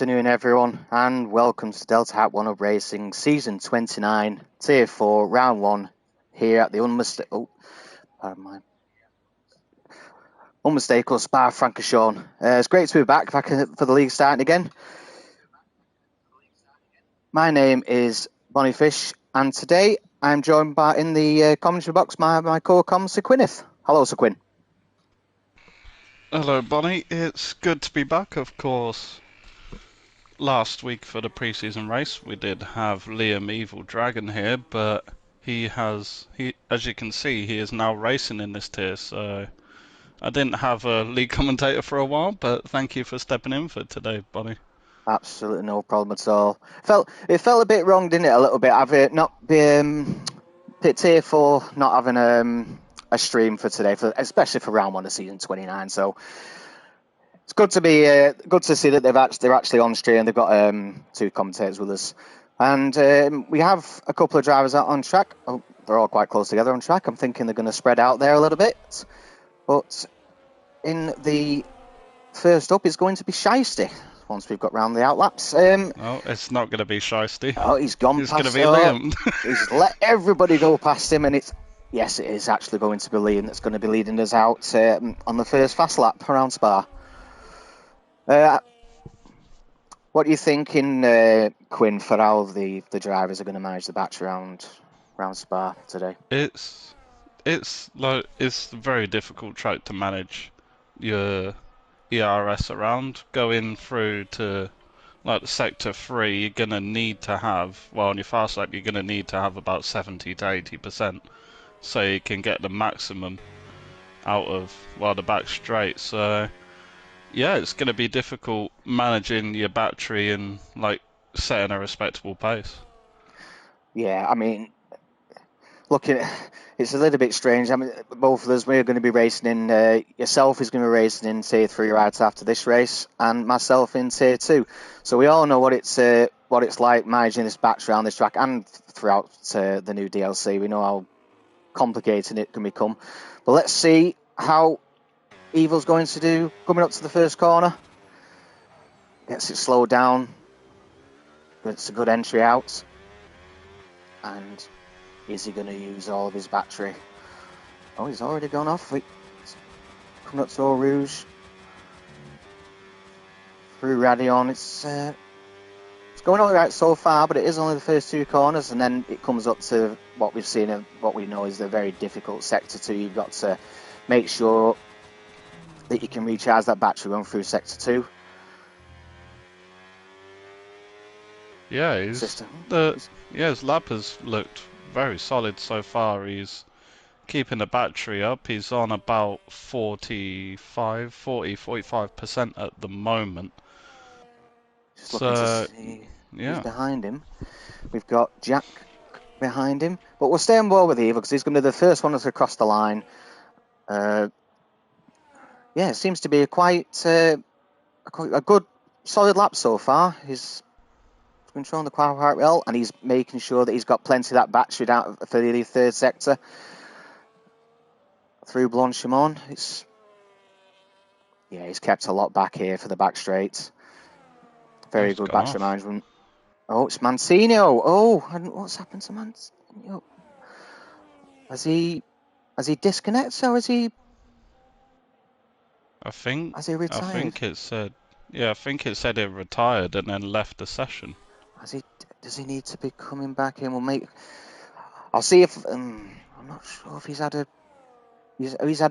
Afternoon, everyone, and welcome to Delta.app 1UP Racing Season 29, Tier 4, Round 1, here at the unmistakable Spa-Francorchamps. It's great to be back for the league starting again. My name is Bonnie Fish, and today I'm joined by, in the commentary box, my co-com, Sir Quineth. Hello, Sir Quinn. Hello, Bonnie. It's good to be back, of course. Last week for the pre-season race, we did have Liam Evil Dragon here, but as you can see, he is now racing in this tier, so I didn't have a lead commentator for a while, but thank you for stepping in for today, Bonnie. Absolutely no problem at all. It felt a bit wrong, didn't it? A little bit. I've not been Tier 4 not having a stream for today, especially for round 1 of season 29. So it's good to be good to see that they're actually on stream. They've got two commentators with us, and we have a couple of drivers out on track. Oh, they're all quite close together on track. I'm thinking they're going to spread out there a little bit, but in the first up is going to be Shiesty. Once we've got round the outlaps. Oh, it's not going to be Shiesty. Oh, he's gone It's past. It's going to be Liam. He's let everybody go past him, and it is actually going to be Liam that's going to be leading us out on the first fast lap around Spa. What do you think, Quinn, for how the drivers are going to manage the batch around Spa today? It's a very difficult track to manage your ERS around. Going through to like the sector 3, you're gonna need to have, well, on your fast lap, you're gonna need to have about 70 to 80%, so you can get the maximum out of, well, the back straight. So yeah, it's gonna be difficult managing your battery and like setting a respectable pace. Yeah, I mean, it's a little bit strange. I mean, both of us, we're going to be racing in, yourself is going to be racing in Tier 3 right after this race, and myself in Tier 2. So we all know what it's like managing this batch around this track, and throughout the new DLC. We know how complicated it can become. But let's see how Evil's going to do coming up to the first corner. Gets it slowed down. It's a good entry out. And is he going to use all of his battery? Oh, he's already gone off. Coming up to Eau Rouge. Through Radion. It's going all right so far, but it is only the first two corners, and then it comes up to what we've seen and what we know is the very difficult sector 2. You've got to make sure that you can recharge that battery run through sector 2. Yeah, his lap has looked very solid so far. He's keeping the battery up. He's on about 45% at the moment. Just looking to see who's behind him. We've got Jack behind him, but we'll stay on board with Evil because he's going to be the first one to cross the line. It seems to be quite a good, solid lap so far. He's controlling the car quite well, and he's making sure that he's got plenty of that battery down for the third sector through Blanchimont. He's kept a lot back here for the back straight. Very good battery management. Oh, it's Mancinho. Oh, what's happened to Mancinho? Has he disconnected, or has he? Has he retired? I think it said he retired and then left the session. Does he need to be coming back in? I'll see if I'm not sure if he's had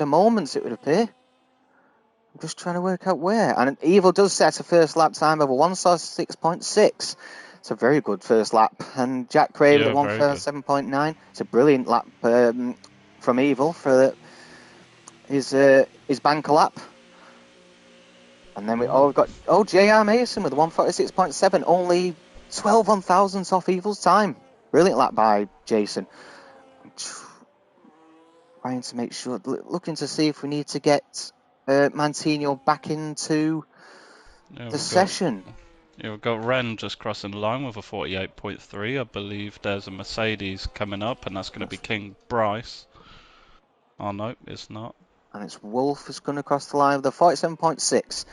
a moment, it would appear. I'm just trying to work out where. And Evil does set a first lap time of 1:06.6. It's a very good first lap. And Jack Craven at 1:37.9. It's a brilliant lap from Evil for his banker lap. And then we've got J.R. Mason with 1:46.7, only 12 thousandths off Evil's time. Brilliant lap by Jason. I'm trying to make sure, looking to see if we need to get Mancinho back into the session. We've got Ren just crossing the line with a 48.3. I believe there's a Mercedes coming up, and that's going to be King Bryce. Oh no, it's not. And it's Wolf is going to cross the line with a 47.6.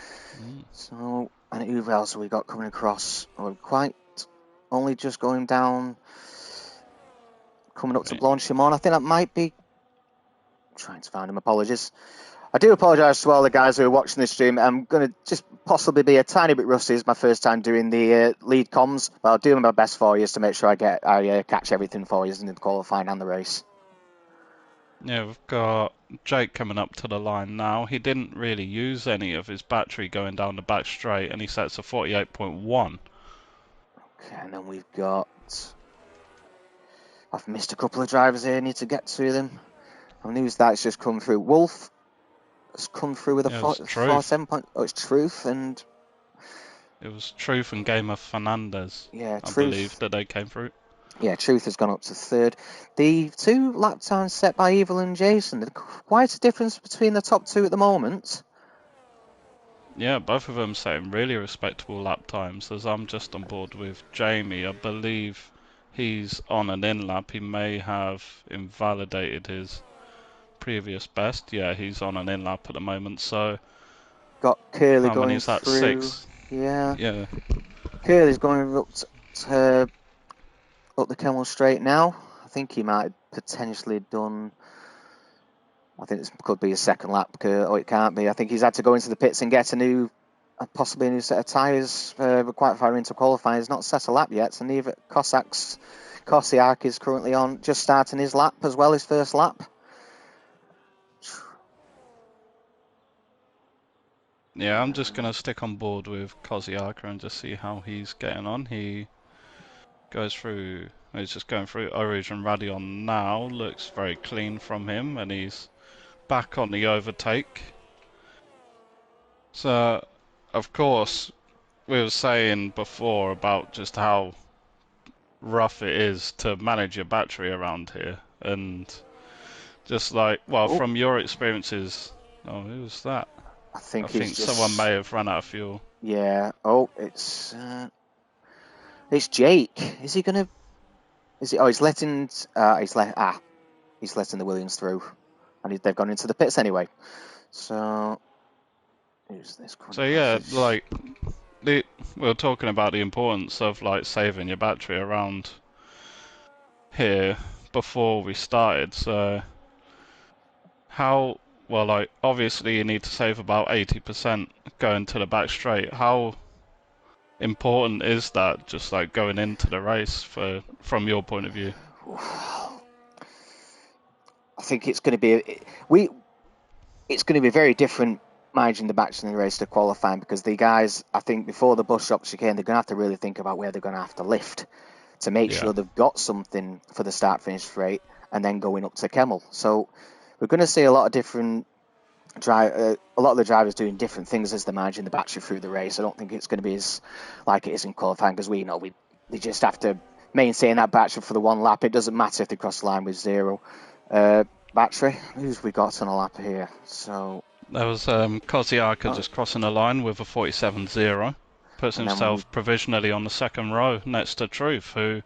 So And who else have we got coming across? We're quite only just going down, coming up to Blanchimont. I think that might be. I'm trying to find him. Apologies. I do apologise to all the guys who are watching this stream. I'm going to just possibly be a tiny bit rusty. It's my first time doing the lead comms, but I'll do my best for you to make sure I catch everything for you in the qualifying and the race. Yeah, we've got Jake coming up to the line now. He didn't really use any of his battery going down the back straight, and he sets a 48.1. Okay, and then we've got. I've missed a couple of drivers here. Need to get to them. I news that's just come through. Wolf has come through with a 47 point. Oh, it's Truth and. It was Truth and Gamer Fernandez. Yeah, I Truth. believe that they came through. Yeah, Truth has gone up to third. The 2 lap times set by Evil and Jason. There's quite a difference between the top 2 at the moment. Yeah, both of them setting really respectable lap times. As I'm just on board with Jamie, I believe he's on an in lap. He may have invalidated his previous best. Yeah, he's on an in lap at the moment. So got Curly how many going is that? through. 6. Yeah. Curly's going up the Kemmel Straight now. I think he might have potentially done. I think this could be a second lap. Oh, it can't be. I think he's had to go into the pits and get possibly a new set of tyres. We're quite far into qualifying. He's not set a lap yet, so neither Kosiak is currently on, just starting his lap as well, his first lap. Yeah, I'm just going to stick on board with Kosiaka and just see how he's getting on. He goes through, he's just going through Orange and Radion now. Looks very clean from him, and he's back on the overtake. So, of course, we were saying before about just how rough it is to manage your battery around here. And just like, well, from your experiences, oh, who was that? I think someone may have run out of fuel. Yeah. Oh, it's Jake. Is he gonna? Is he? Oh, he's letting. He's letting the Williams through, and they've gone into the pits anyway. So, who's this? So yeah, like we were talking about the importance of like saving your battery around here before we started. So how? Well, like obviously you need to save about 80% going to the back straight. How important is that, just like going into the race from your point of view? I think it's going to be it's going to be very different managing the battery in the race to qualifying, because the guys, I think before the bus stop chicane, they're going to have to really think about where they're going to have to lift to make sure they've got something for the start finish straight and then going up to Kemmel. So we're going to see a lot of different a lot of the drivers doing different things as they're managing the battery through the race. I don't think it's going to be as like it is in qualifying, because we know they just have to maintain that battery for the one lap. It doesn't matter if they cross the line with 0 battery. Who's we got on a lap here? So there was Kosiaka just crossing the line with a 47.0. Puts himself provisionally on the second row next to Truth, who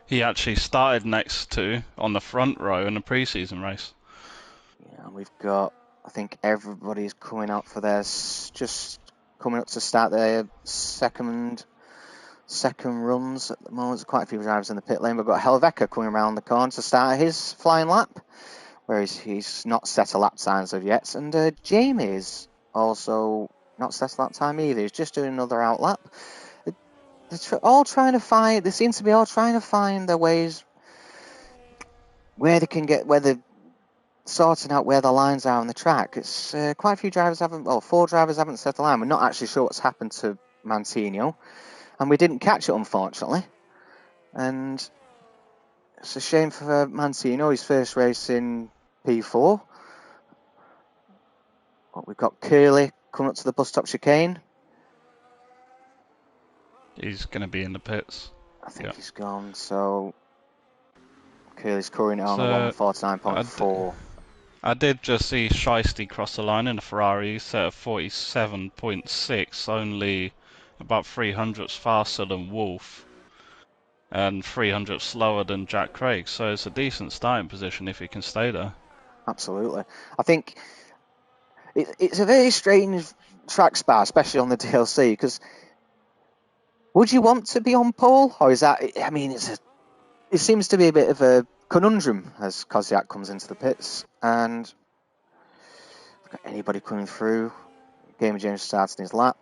he actually started next to on the front row in the pre-season race. Yeah, and we've got, I think everybody's coming out for theirs, just coming up to start their second runs at the moment. There's quite a few drivers in the pit lane. We've got Helveka coming around the corner to start his flying lap, whereas he's not set a lap time as of yet. And Jamie's also not set a lap time either. He's just doing another out lap. They're all trying to find. They seem to be all trying to find their ways where they can get, where they're sorting out where the lines are on the track. It's quite a few drivers haven't. Well, 4 drivers haven't set a line. We're not actually sure what's happened to Mantinho, and we didn't catch it, unfortunately. And it's a shame for Mantinho. His first race in P4. We've got Curly coming up to the bus stop chicane. He's going to be in the pits. I think he's gone. So Curly's currently on a 149.4. I did just see Shiesty cross the line in a Ferrari, set at 47.6, only about 300ths faster than Wolf and 300 slower than Jack Craig, so it's a decent starting position if he can stay there. Absolutely. I think it's a very strange track spot, especially on the DLC, because Would you want to be on pole, or is that? I mean, it seems to be a bit of a conundrum as Koziak comes into the pits, and anybody coming through. Gamer James starts in his lap.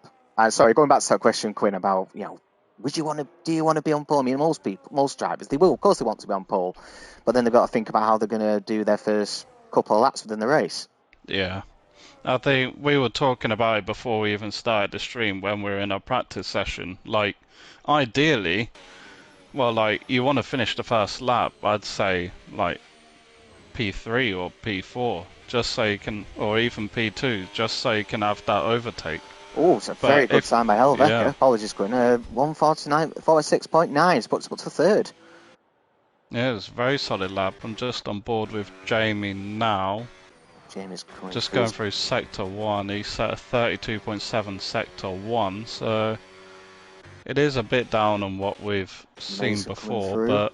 Sorry, going back to that question, Quinn, about do you want to be on pole? I mean, most drivers, they will, of course, they want to be on pole, but then they've got to think about how they're going to do their first couple of laps within the race. Yeah. I think we were talking about it before we even started the stream when we were in our practice session. Like, ideally, well, like, you want to finish the first lap, I'd say, like, P3 or P4, just so you can, or even P2, just so you can have that overtake. Oh, it's a very But good time by Helveca. yeah, Apologies, Quinn. 1:49.46.9. Puts up to third. yeah, it's a very solid lap. I'm just on board with Jamie now. Jamie's coming Just through. going through Sector 1. He set a 32.7 Sector 1, so it is a bit down on what we've seen Mesa coming before, through. but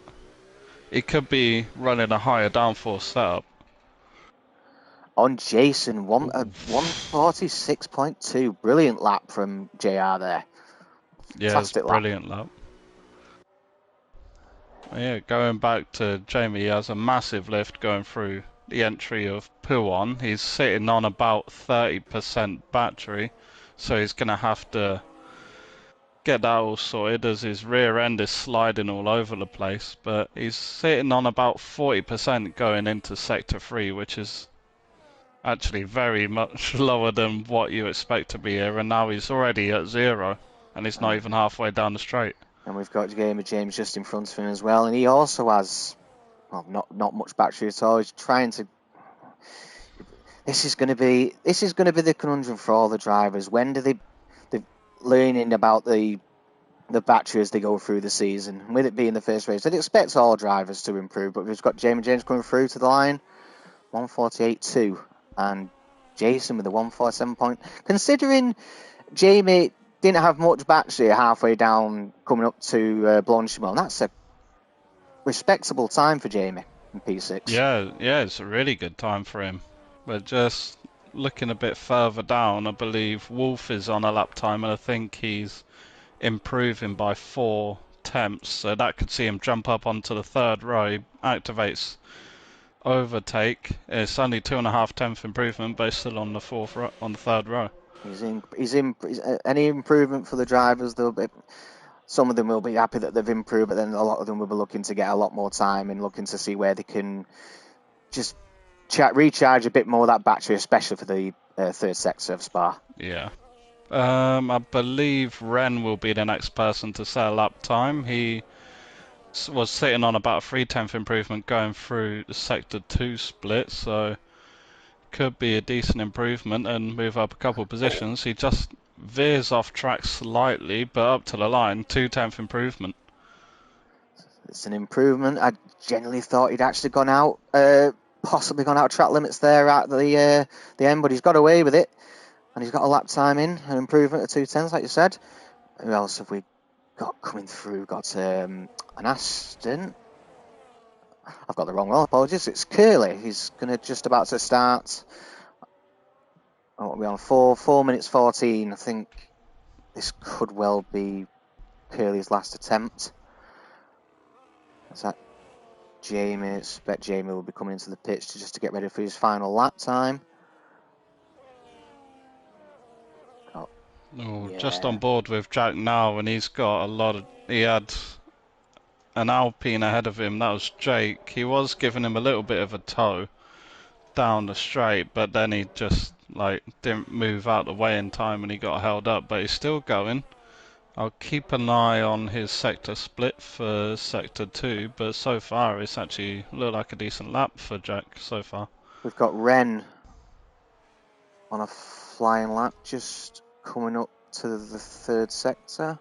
it could be running a higher downforce setup. On Jason, 1:46.2. Brilliant lap from JR there. Yeah, it's Fantastic lap. brilliant lap. Yeah, going back to Jamie, he has a massive lift going through the entry of Puon. He's sitting on about 30% battery, so he's going to have to get that all sorted as his rear end is sliding all over the place. But he's sitting on about 40% going into Sector 3, which is actually very much lower than what you expect to be here, and now he's already at 0, and he's not even halfway down the straight. And we've got Gamer James just in front of him as well, and he also has, well, not much battery at all. He's trying to. This is going to be the conundrum for all the drivers. When do they're learning about the battery as they go through the season? And with it being the first race, I'd expect all drivers to improve, but we've got Gamer James coming through to the line, 1:48.2, and Jason with a 1:47 point. Considering Jamie didn't have much battery halfway down coming up to Blanchimont, that's a respectable time for Jamie in P6. Yeah, it's a really good time for him. But just looking a bit further down, I believe Wolf is on a lap time, and I think he's improving by 4 tenths, so that could see him jump up onto the third row. He activates overtake. It's only 2.5 tenth improvement, but he's still on the third row. Any improvement for the drivers, some of them will be happy that they've improved, but then a lot of them will be looking to get a lot more time and looking to see where they can just recharge a bit more of that battery, especially for the third sector of Spa. Yeah. I believe Ren will be the next person to set a lap time. He was sitting on about a 3/10 improvement going through the Sector 2 split, so could be a decent improvement and move up a couple of positions. He just veers off track slightly, but up to the line, 2/10 improvement. It's an improvement. I generally thought he'd actually possibly gone out track limits there at the end, but he's got away with it, and he's got a lap time in, an improvement of 2 tenths, like you said. Who else have we got coming through? Got an Aston. I've got the wrong one. Apologies. It's Curly. He's just about to start. What are we on? 4 minutes 14. I think this could well be Curly's last attempt. Is that Jamie? I expect Jamie will be coming into the pitch just to get ready for his final lap time. Just on board with Jack now, and he's got he had an Alpine ahead of him. That was Jake. He was giving him a little bit of a tow down the straight, but then he just didn't move out the way in time, and he got held up. But he's still going. I'll keep an eye on his sector split for Sector 2, but so far it's actually looked like a decent lap for Jack so far. We've got Ren on a flying lap, just coming up to the third sector.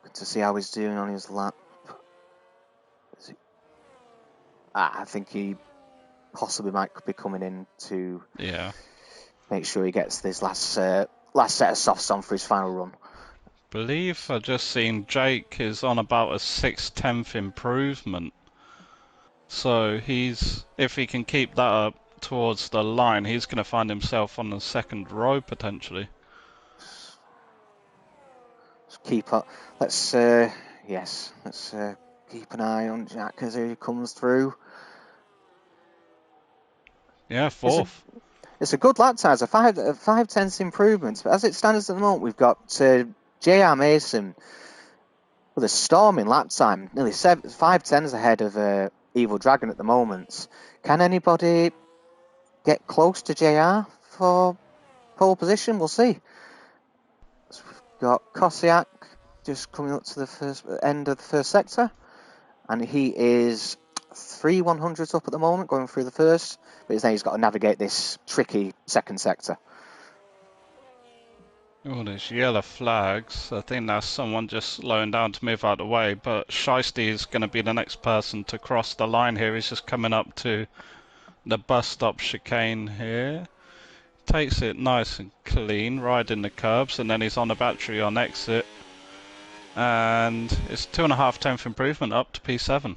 Good to see how he's doing on his lap. I think he possibly might be coming in to make sure he gets this last set of softs on for his final run. Believe I just seen Jake is on about a 6/10 improvement. So if he can keep that up towards the line, he's going to find himself on the second row potentially. keep up. Let's yes, let's keep an eye on Jack as he comes through. Yeah, fourth. It's a good lap time. It's a 5/10 improvement. But as it stands at the moment, we've got J.R. Mason with a storming lap time, nearly 5/10s ahead of Evil Dragon at the moment. Can anybody get close to JR for pole position? We'll see. So we've got Kosiak just coming up to the first end of the first sector, and he is 3/100s up at the moment, going through the first, but then he's got to navigate this tricky second sector. Oh, there's yellow flags. I think that's someone just slowing down to move out of the way, but Shiesty is going to be the next person to cross the line here. He's just coming up to the bus stop chicane here. Takes it nice and clean, riding the curbs, and then he's on the battery on exit. And it's 2.5 tenth improvement up to P7.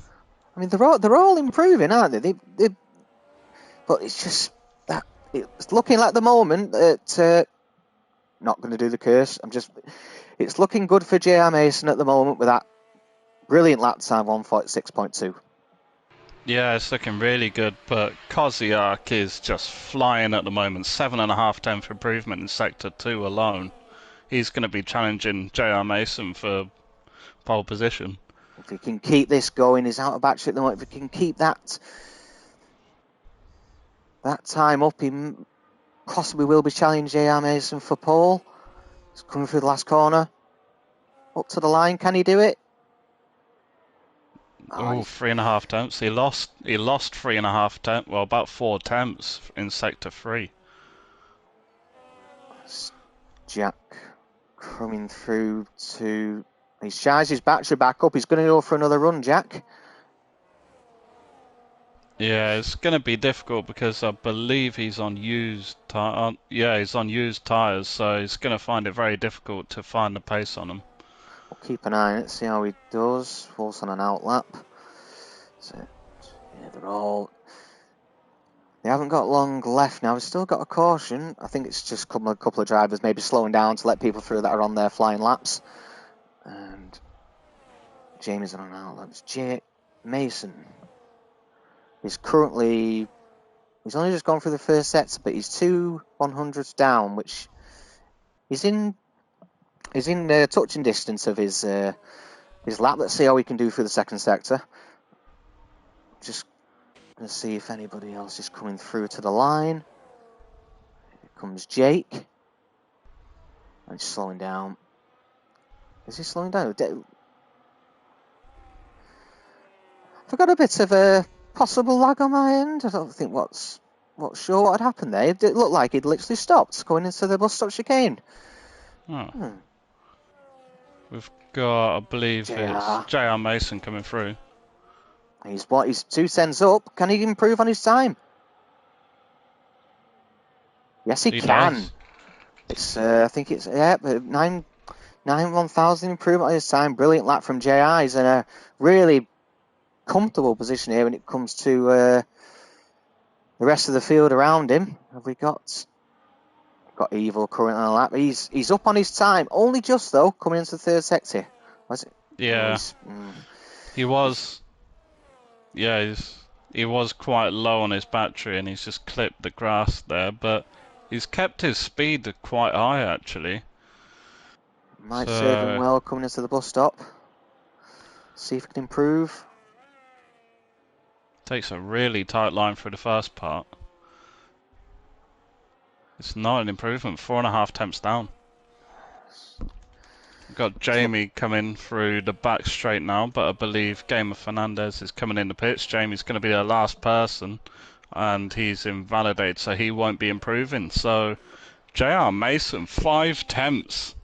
I mean, they're all improving, aren't they? But it's just that it's looking like the moment that not going to do the curse. It's looking good for J.R. Mason at the moment with that brilliant lap time 1:46.2. Yeah, it's looking really good, but Kosiak is just flying at the moment. 7.5 tenth improvement in Sector 2 alone. He's going to be challenging J.R. Mason for pole position. If he can keep this going, he's out of battery at the moment. If he can keep that time up, he possibly will be challenging J.R. Mason for pole. He's coming through the last corner. Up to the line, can he do it? Oh, 3.5 tenths. He lost 3.5 tenths. Well, about 4 tenths in Sector 3. Jack coming through to. He's charged his battery back up. He's going to go for another run, Jack. Yeah, it's going to be difficult because I believe he's on used he's on used tyres, so he's going to find it very difficult to find the pace on him. We'll keep an eye on it, see how he does. Falls on an outlap. So, yeah, they haven't got long left now. We've still got a caution. I think it's just a couple of drivers maybe slowing down to let people through that are on their flying laps. And Jamie's on an outlap. J. Mason is currently. He's only just gone through the first set, but he's 2/100s down, which is in touching distance of his lap. Let's see how he can do through the second sector. Just going to see if anybody else is coming through to the line. Here comes Jake. And he's slowing down. Is he slowing down? I've got a bit of a possible lag on my end. I don't think what's sure what had happened there. It looked like he'd literally stopped going into the bus stop chicane. Oh. We've got, I believe it's J.R. Mason coming through. He's 2 cents up. Can he improve on his time? Yes, he can. Does. It's I think it's 1,000 improvement on his time. Brilliant lap from JR. He's in a really comfortable position here when it comes to the rest of the field around him. Have we got Evil currently on a lap? He's up on his time, only just though, coming into the third sector. Was it? Yeah. He was. Yeah, he was quite low on his battery, and he's just clipped the grass there, but he's kept his speed quite high actually. Might serve him well coming into the bus stop. See if he can improve. Takes a really tight line through the first part. It's not an improvement, 4.5 tenths down. We've got Jamie coming through the back straight now, but I believe Gamer Fernandez is coming in the pits. Jamie's going to be the last person, and he's invalidated, so he won't be improving. So, J.R. Mason, 5 tenths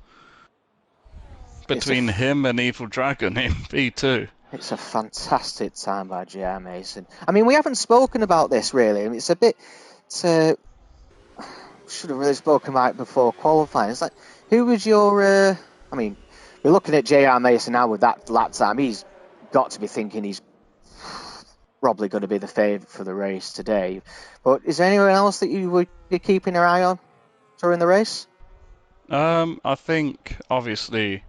between him and Evil Dragon in P2. It's a fantastic time by J.R. Mason. I mean, we haven't spoken about this really. I mean, it's a bit. Should have really spoken about it before qualifying. It's like, who was your? I mean, we're looking at J.R. Mason now with that lap time. He's got to be thinking he's probably going to be the favourite for the race today. But is there anyone else that you would be keeping an eye on during the race? I think obviously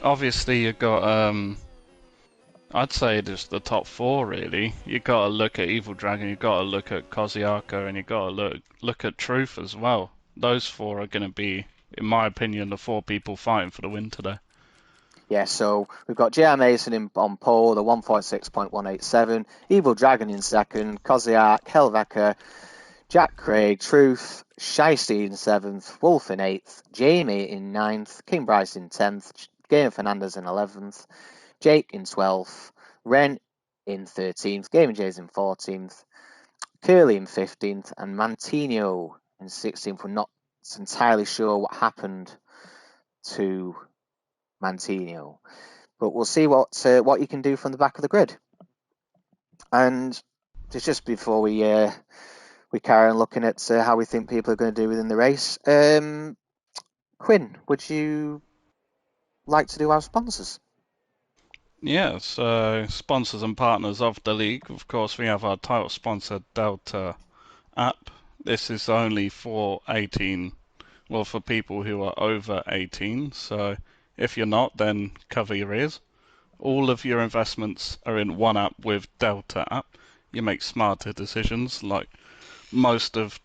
obviously you got I'd say just the top four really. You got to look at Evil Dragon, you got to look at Koziaka, and you got to look at Truth as well. Those four are going to be, in my opinion, the four people fighting for the win today. Yeah, so we've got J.R. Mason on pole, the 146.187, Evil Dragon in second, Koziak, Helvecker, Jack Craig, Truth, Shiesty in seventh, Wolf in eighth, Jamie in ninth, King Bryce in 10th, Game Fernandez in 11th, Jake in 12th, Ren in 13th, Game Jays in 14th, Curly in 15th, and Mantino in 16th. We're not entirely sure what happened to Mantino, but we'll see what you can do from the back of the grid. And just before we carry on looking at how we think people are going to do within the race, Quinn, would you like to do our sponsors? Yeah, so sponsors and partners of the league. Of course, we have our title sponsor, Delta.app. This is only for 18, well, for people who are over 18. So if you're not, then cover your ears. All of your investments are in one app with Delta.app. You make smarter decisions like most of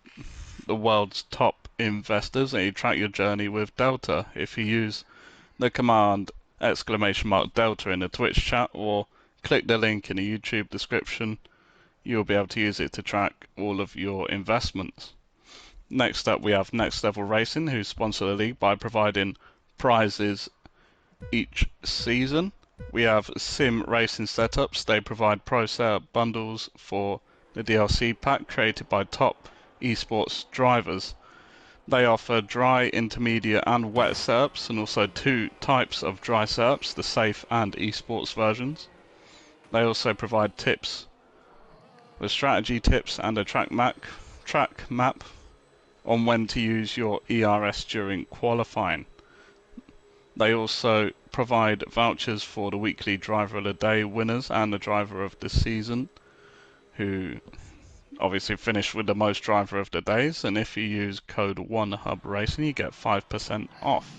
the world's top investors, and you track your journey with Delta. If you use the command !Delta in the Twitch chat or click the link in the YouTube description, you'll be able to use it to track all of your investments. Next up, we have Next Level Racing, who sponsor the league by providing prizes each season. We have Sim Racing Setups. They provide pro setup bundles for the DLC pack created by top esports drivers. They offer dry, intermediate, and wet setups, and also two types of dry setups, the safe and esports versions. They also provide tips with strategy tips and a track map on when to use your ERS during qualifying. They also provide vouchers for the weekly Driver of the Day winners and the Driver of the Season, who obviously finish with the most Driver of the Days. And if you use code 1HUBRACING, you get 5% off.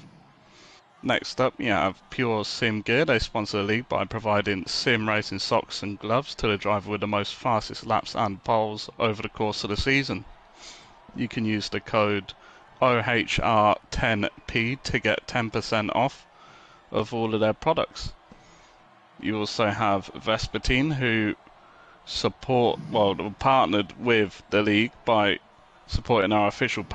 Next up, you have Pure Sim Gear. They sponsor the league by providing sim racing socks and gloves to the driver with the most fastest laps and poles over the course of the season. You can use the code OHR10P to get 10% off of all of their products. You also have Vespertine, who partnered with the league by supporting our official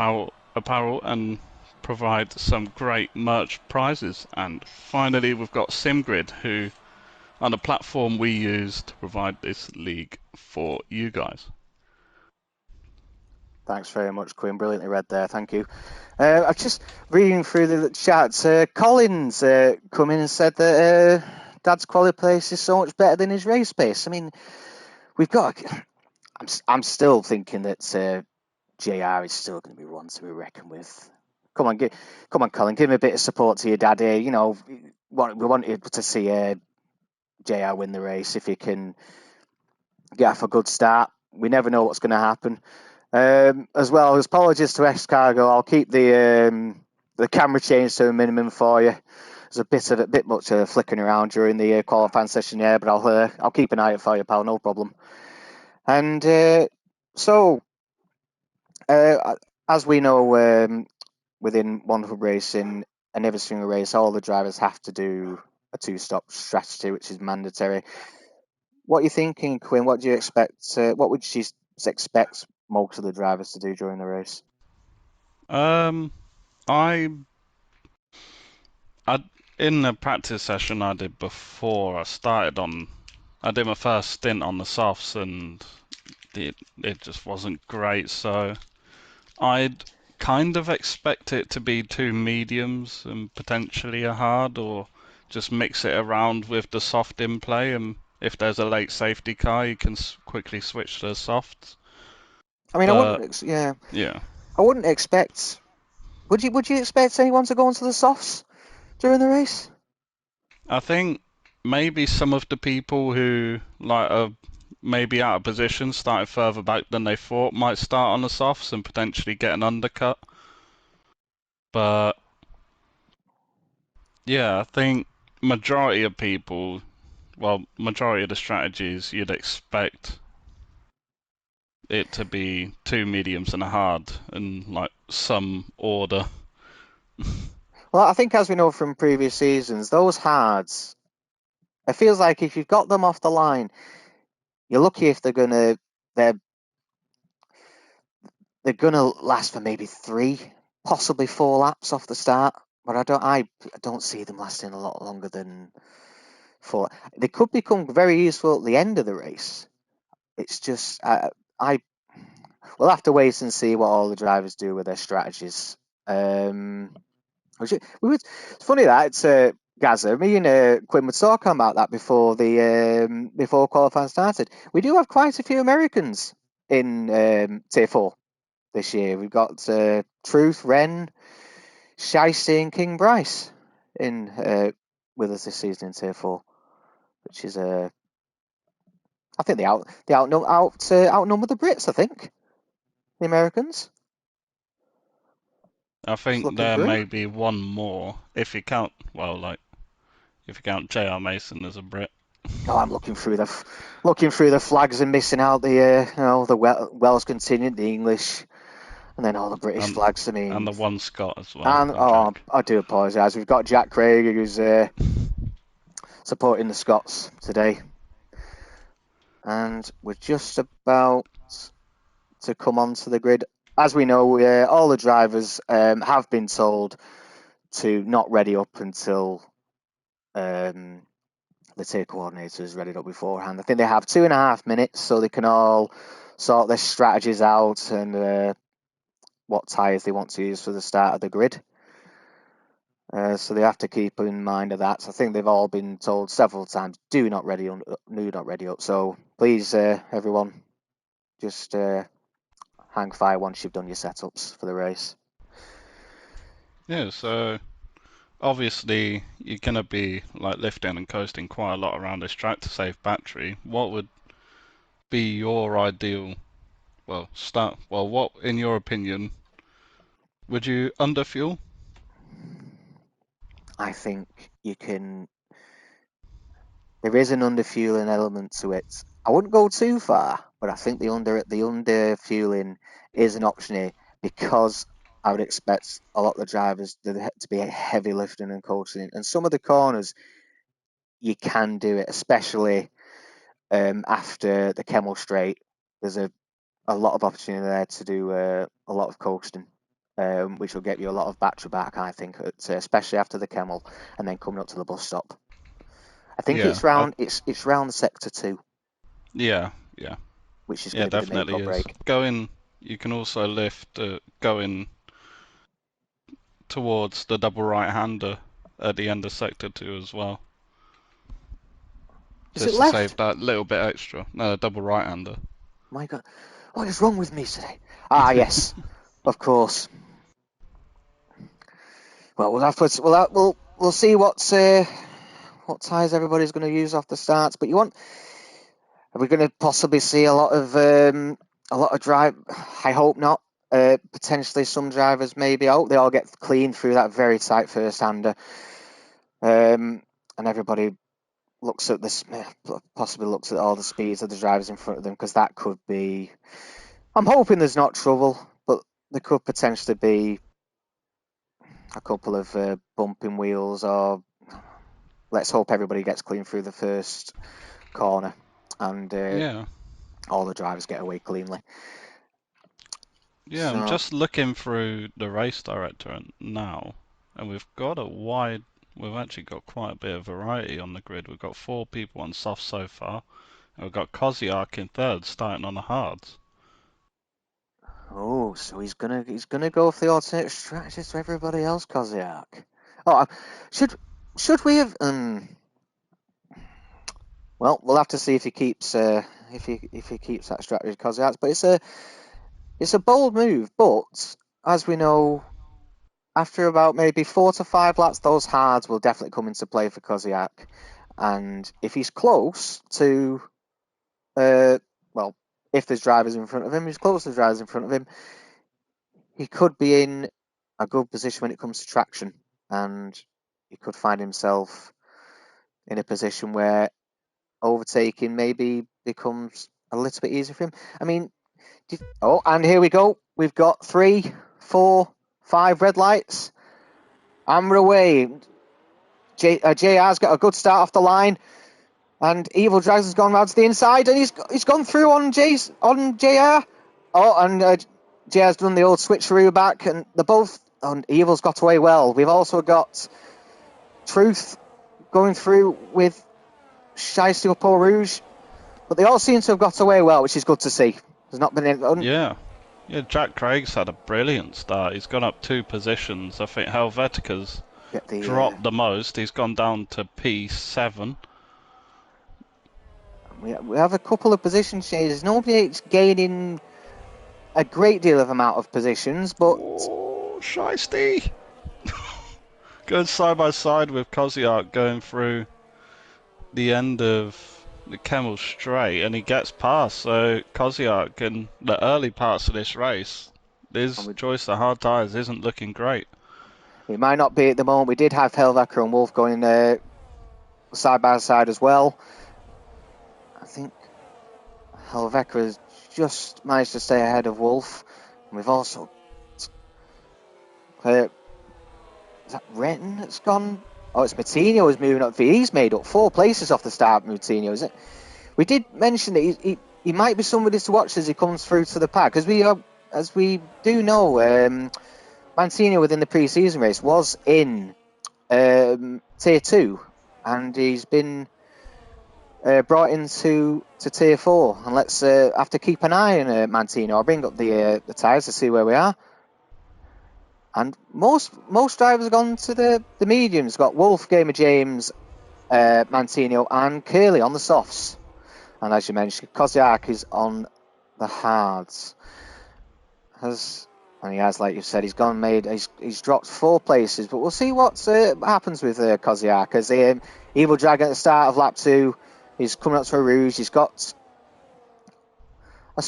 apparel and provide some great merch prizes. And finally, we've got SimGrid, who are the platform we use to provide this league for you guys. Thanks very much, Quinn. Brilliantly read there. Thank you. I'm just reading through the chat. Collins come in and said that Dad's quality pace is so much better than his race pace. I mean, we've got. I'm still thinking that JR is still going to be one to be reckoned with. Come on, Colin, give him a bit of support to your daddy. You know, we wanted to see JR win the race if he can get off a good start. We never know what's going to happen. As well as apologies to X-Cargo, I'll keep the camera change to a minimum for you. There's a bit much flicking around during the qualifying session, yeah, but I'll keep an eye out for you, pal, no problem. And as we know, within One Hub Racing and every single race, all the drivers have to do a two-stop strategy, which is mandatory. What are you thinking, Quinn? What do you expect? What would you expect most of the drivers to do during the race? Um, I, I in the practice session I did before I did my first stint on the softs and it just wasn't great. So I'd kind of expect it to be two mediums and potentially a hard, or just mix it around with the soft in play. And if there's a late safety car, you can quickly switch to the softs. I mean, But yeah, I wouldn't expect. Would you expect anyone to go onto the softs during the race? I think maybe some of the people who like are maybe out of position, starting further back than they thought, might start on the softs and potentially get an undercut. But yeah, I think majority of people, well, majority of the strategies you'd expect it to be two mediums and a hard and like some order. Well, I think as we know from previous seasons, those hards, it feels like if you've got them off the line, you're lucky if they're they're gonna last for maybe 3, possibly 4 laps off the start. But I don't see them lasting a lot longer than 4. They could become very useful at the end of the race. It's just I we'll have to wait and see what all the drivers do with their strategies. It's funny that it's Gaza. Me and Quinn were talking about that before the before qualifying started. We do have quite a few Americans in Tier 4 this year. We've got Truth, Ren, Shiesty, and King Bryce in with us this season in Tier 4, which is I think they outnumber the Brits. I think the Americans. I Just think looking there through. may be one more if you count, well, like if you count J.R. Mason as a Brit. Oh, I'm looking through the flags and missing out the the Welsh contingent, the English, and then all the British and flags. I and mean, the one Scot as well, and and Jack. I do apologise. We've got Jack Craig who's supporting the Scots today, and we're just about to come onto the grid. As we know, all the drivers have been told to not ready up until the tier coordinators readied up beforehand. I think they have 2.5 minutes so they can all sort their strategies out and what tyres they want to use for the start of the grid. So they have to keep in mind of that. So I think they've all been told several times, do not ready up. So please, everyone, just hang fire once you've done your setups for the race. Yeah, so obviously you're gonna be like lifting and coasting quite a lot around this track to save battery. What would be your ideal, well, start, well, what, in your opinion, would you underfuel? I think you can. There is an underfueling element to it. I wouldn't go too far, but I think the underfueling is an option here because I would expect a lot of the drivers to be heavy lifting and coasting. And some of the corners you can do it, especially after the Kemmel Straight. There's a lot of opportunity there to do a lot of coasting, which will get you a lot of battery back. I think, especially after the Kemmel and then coming up to the bus stop. I think Yeah, it's round sector 2, yeah, yeah, which is going yeah, to be the make definitely or is. break. Going, you can also lift going towards the double right-hander at the end of sector 2 as well, Is it just to save left? that little bit extra. No, double right-hander. My God, what is wrong with me today? Ah, yes, of course. Well, we'll see what tyres everybody's going to use off the starts. But are we going to possibly see a lot of drive? I hope not. Potentially some drivers maybe. I hope they all get clean through that very tight first hander, and everybody looks at this, possibly looks at all the speeds of the drivers in front of them because that could be. I'm hoping there's not trouble, but there could potentially be a couple of bumping wheels, or let's hope everybody gets clean through the first corner and Yeah, all the drivers get away cleanly. yeah, I'm So, just looking through the race director now, and we've actually got quite a bit of variety on the grid. We've got 4 people on soft so far, and we've got Koziak in third, starting on the hards. so he's gonna go for the alternate strategies to everybody else, Koziak. Oh, should should we have? Well, we'll have to see if he keeps if he keeps that strategy, Koziak. But it's a bold move. But as we know, after about maybe 4 to 5 laps, those hards will definitely come into play for Koziak. And if he's close to, well, if there's drivers in front of him, he's close to the drivers in front of him, he could be in a good position when it comes to traction. And he could find himself in a position where overtaking maybe becomes a little bit easier for him. I mean, and here we go. We've got 3, 4, 5 red lights. And we're away. JR's got a good start off the line. And Evil Drags has gone round to the inside, and he's gone through on JR. Oh, and JR's done the old switcheroo back, and they're both. And Evil's got away well. We've also got Truth going through with Shiesty or Port Rouge, but they all seem to have got away well, which is good to see. There's not been any. Yeah, Jack Craig's had a brilliant start. He's gone up 2 positions. I think Helvetica's dropped the most. He's gone down to P7. We have a couple of position changes. Nobody's gaining a great deal of amount of positions, but... Oh, Shiesty! Going side by side with Koziak going through the end of the Kemmel Straight, and he gets past. So Koziak in the early parts of this race, his choice of hard tyres isn't looking great. It might not be at the moment. We did have Helvetica and Wolf going side by side as well. I think Helvetica has just managed to stay ahead of Wolf. And we've also... is that Renton that's gone? Oh, it's Moutinho who's moving up. He's made up 4 places off the start, Moutinho, is it? We did mention that he might be somebody to watch as he comes through to the pack. As we do know, Moutinho within the pre-season race was in Tier 2, and he's been brought into Tier 4. And let's have to keep an eye on Moutinho. I'll bring up the tyres to see where we are. And most drivers have gone to the mediums. Got Wolf, Gamer James, Moutinho, and Curly on the softs. And as you mentioned, Koziak is on the hards. And he has, like you said, he's dropped 4 places. But we'll see what happens with Koziak. As Evil Dragon at the start of lap 2, he's coming up to a Rouge. He's got a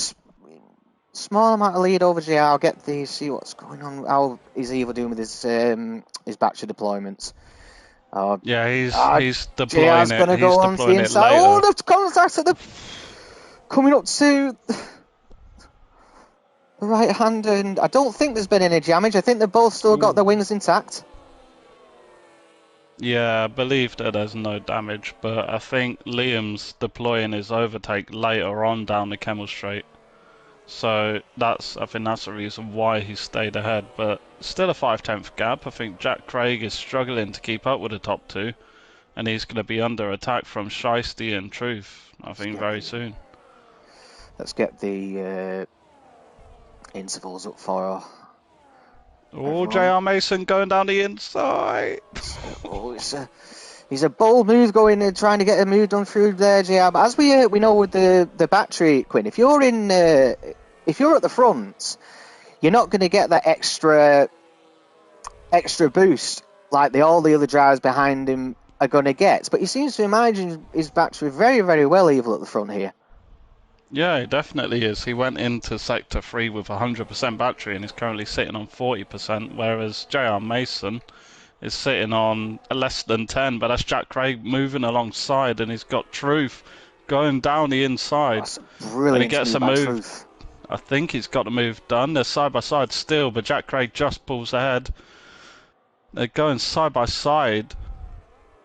small amount of lead over JR. I'll see what's going on. How is Evil doing with his battery deployments? He's deploying JR's going to go on the inside. Oh, the contact at coming up to the right hand, and I don't think there's been any damage. I think they've both still got their wings intact. Yeah, I believe that there's no damage, but I think Liam's deploying his overtake later on down the Kemmel Straight. So I think that's the reason why he stayed ahead, but still a 5/10 gap. I think Jack Craig is struggling to keep up with the top 2, and he's going to be under attack from Shiesty and Truth, I think, very soon. Let's get the intervals up for everyone. JR Mason going down the inside. He's a bold move going trying to get a move done through there, JR. But as we know with the battery, Quinn, if you're at the front, you're not going to get that extra boost like all the other drivers behind him are going to get. But he seems to manage his battery very, very well, Evil, at the front here. Yeah, it definitely is. He went into Sector 3 with 100% battery and is currently sitting on 40%, whereas JR Mason is sitting on less than 10, but that's Jack Craig moving alongside, and he's got Truth going down the inside. That's brilliant. And he gets a move. I think he's got the move done. They're side by side still, but Jack Craig just pulls ahead. They're going side by side.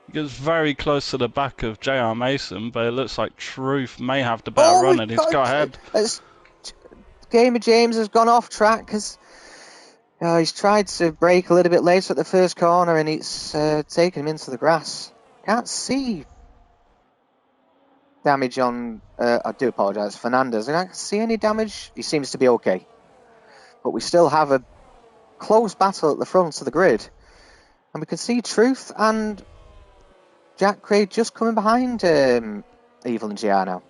He gets very close to the back of JR Mason, but it looks like Truth may have the better run, and he's got ahead. Gamer James has gone off track because he's tried to brake a little bit later at the first corner, and it's taken him into the grass. Can't see damage on... I do apologise, Fernandez. I can't see any damage. He seems to be okay. But we still have a close battle at the front of the grid. And we can see Truth and Jack Craig just coming behind Evil and Giano.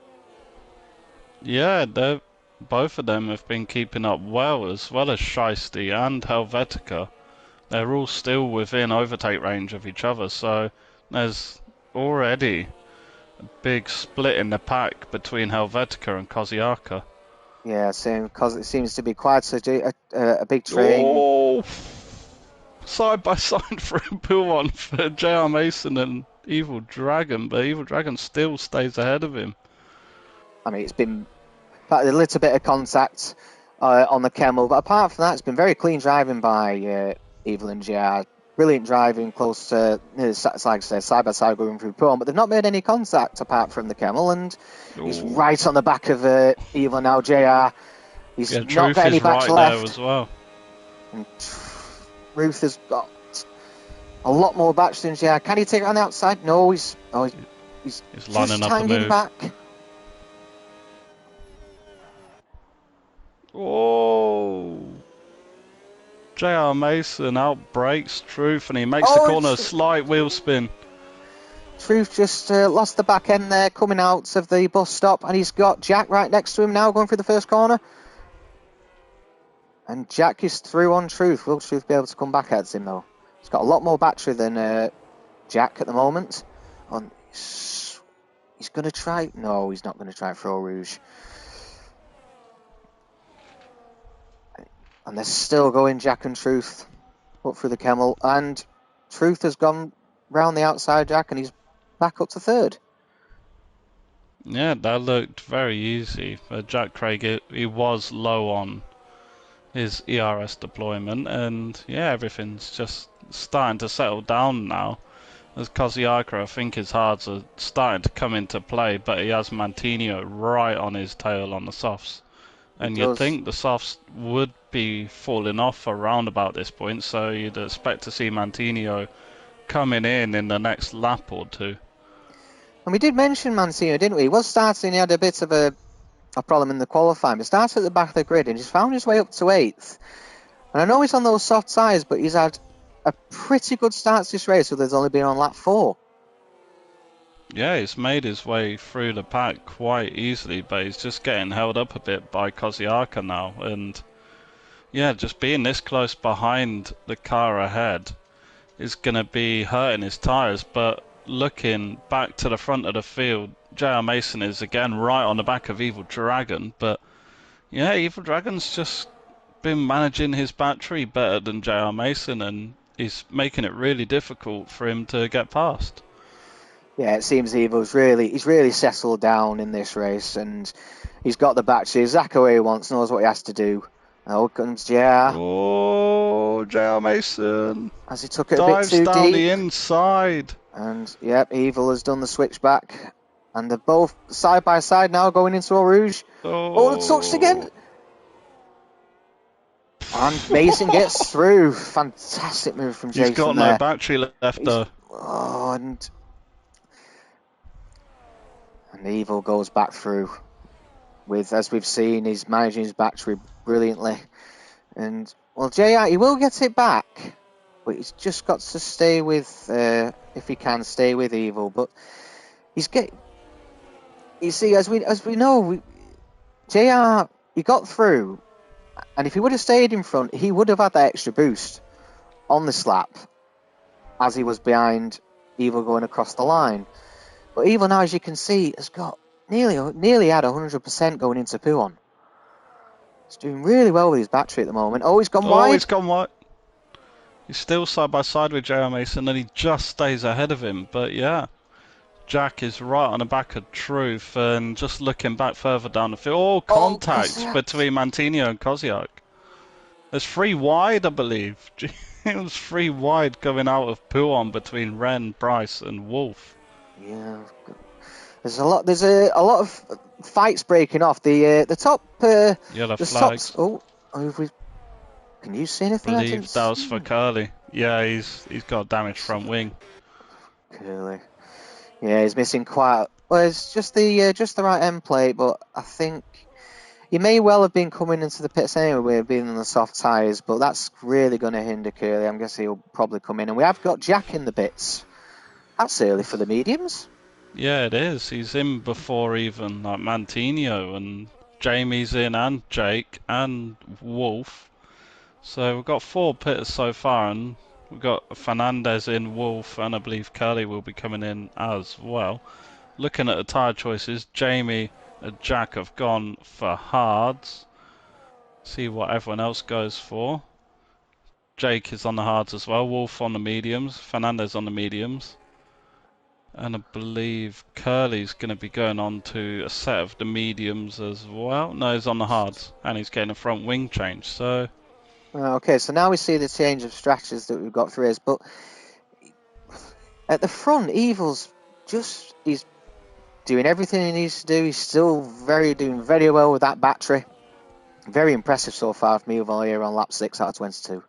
Yeah, both of them have been keeping up well as Shiesty and Helvetica. They're all still within overtake range of each other, so there's already a big split in the pack between Helvetica and Koziaka. Yeah, same, because it seems to be quite a big train. Oh! Side by side through Pullman for JR Mason and Evil Dragon, but Evil Dragon still stays ahead of him. I mean, it's been a little bit of contact on the Camel, but apart from that, it's been very clean driving by Evil and JR. Brilliant driving close to, like I said, side by side going through Prawn, but they've not made any contact apart from the Camel, and he's Ooh. right on the back of Evil now. JR, he's Yeah, not got Truth any is backs right there left. as well. And Ruth has got a lot more backs than JR. Can he take it on the outside? No, he's lining just up a hanging move. back. Oh! JR Mason outbrakes Truth and he makes the corner, slight wheel spin. Truth just lost the back end there coming out of the bus stop, and he's got Jack right next to him now going through the first corner. And Jack is through on Truth. Will Truth be able to come back at him though? He's got a lot more battery than Jack at the moment. He's going to try. No, he's not going to try Throw Rouge. And they're still going, Jack and Truth, up through the Camel. And Truth has gone round the outside Jack, and he's back up to third. Yeah, that looked very easy. Jack Craig, he was low on his ERS deployment, and yeah, everything's just starting to settle down now. As Koziaka, I think his hards are starting to come into play, but he has Mantinho right on his tail on the softs. And you'd think the softs would be falling off around about this point, so you'd expect to see Mantinho coming in the next lap or two. And we did mention Mantinho, didn't we? He was starting, he had a bit of a problem in the qualifying, but started at the back of the grid and he's found his way up to 8th. And I know he's on those soft tyres, but he's had a pretty good start to this race, so there's only been on lap 4. Yeah, he's made his way through the pack quite easily, but he's just getting held up a bit by Koziaka now. And yeah, just being this close behind the car ahead is going to be hurting his tyres. But looking back to the front of the field, JR Mason is again right on the back of Evil Dragon. But yeah, Evil Dragon's just been managing his battery better than JR Mason, and he's making it really difficult for him to get past. Yeah, it seems he's really settled down in this race, and he's got the battery exactly where he wants, knows what he has to do. Oh, comes JR. Oh, JR Mason. As he took it a bit too down deep. The inside. And, yep, Evil has done the switchback. And they're both side by side now going into Eau Rouge. Oh, touched again. And Mason gets through. Fantastic move from Jason. He's got no battery left though. Oh, and Evil goes back through. With, as we've seen, he's managing his battery brilliantly. And, well, JR, he will get it back. But he's just got to stay with, if he can, stay with Evil. But you see, as we know, JR, he got through. And if he would have stayed in front, he would have had that extra boost on this lap as he was behind Evil going across the line. But Evil now, as you can see, has got nearly had 100% going into Puon. He's doing really well with his battery at the moment. Oh, he's gone wide. He's gone wide. He's still side by side with JR Mason and he just stays ahead of him. But yeah, Jack is right on the back of Truth and just looking back further down the field. Contact between Mantinho and Koziak. There's 3 wide, I believe. It was 3 wide going out of Puon between Ren, Bryce and Wolf. Yeah, there's a lot of fights breaking off. The top yellow the flags. Can you see anything? I believe that was for Curly. Yeah, he's got a damaged front wing. Curly. Yeah, he's missing quite. Well, it's just the right end plate, but I think he may well have been coming into the pits anyway, being on the soft tyres. But that's really going to hinder Curly. I'm guessing he'll probably come in, and we have got Jack in the bits. That's early for the mediums. Yeah, it is. He's in before even like Mantinho, and Jamie's in, and Jake and Wolf. So we've got 4 pitters so far, and we've got Fernandez in, Wolf, and I believe Curly will be coming in as well. Looking at the tyre choices, Jamie and Jack have gone for hards. See what everyone else goes for. Jake is on the hards as well, Wolf on the mediums, Fernandez on the mediums. And I believe Curly's going to be going on to a set of the mediums as well. No, he's on the hards, and he's getting a front wing change. So Okay, so now we see the change of strategies that we've got through his, but at the front, he's doing everything he needs to do. He's still doing very well with that battery. Very impressive so far from Evil here on lap 6 out of 22.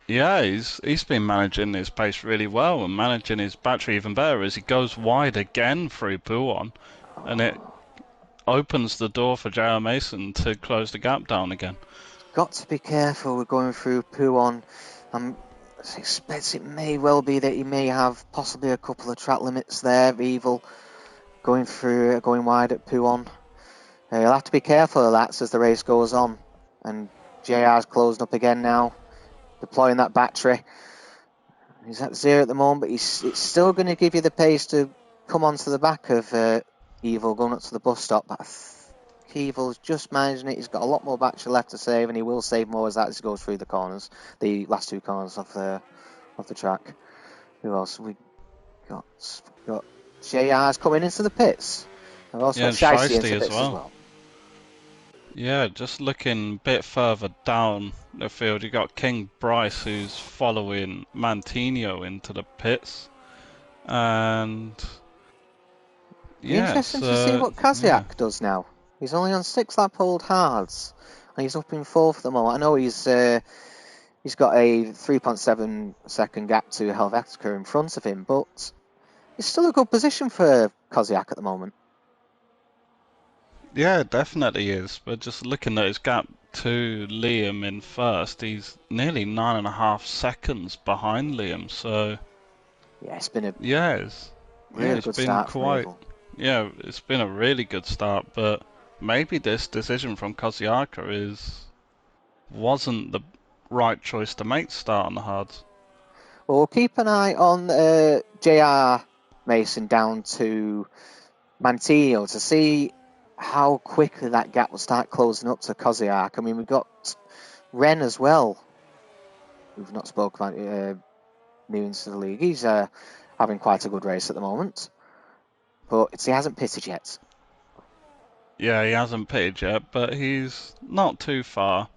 yeah, he's been managing his pace really well and managing his battery even better as he goes wide again through Buon, and it opens the door for JR Mason to close the gap down again. Got to be careful with going through Puon. I expect it may well be that he may have possibly a couple of track limits there, Evil, going wide at Puon. He'll have to be careful of that as the race goes on. And JR's closing up again now, deploying that battery. He's at 0 at the moment, but it's still going to give you the pace to come onto the back of Evil going up to the bus stop. But I think Evil's just managing it. He's got a lot more battery left to save, and he will save more as he goes through the corners, the last two corners of the track. Who else we got? We've got JR's coming into the pits. We've also got Shiesty into the pits as well. Yeah, just looking a bit further down the field, you got King Bryce who's following Mantino into the pits, and Interesting to see what Kaziak does now. He's only on 6 lap old hards, and he's up in 4th at the moment. I know he's got a 3.7 second gap to Helvetica in front of him, but it's still a good position for Kaziak at the moment. Yeah, it definitely is. But just looking at his gap to Liam in first, he's nearly 9.5 seconds behind Liam. So yeah, it's been a really good start for Evil. Yeah, it's been a really good start. But maybe this decision from Koziaka wasn't the right choice to make to start on the hards. Well, we'll keep an eye on JR Mason down to Mantino to see how quickly that gap will start closing up to Koziak. I mean, we've got Ren as well. We've not spoken about new into the league. He's having quite a good race at the moment, but he hasn't pitted yet. Yeah, he hasn't pitted yet, but he's not too far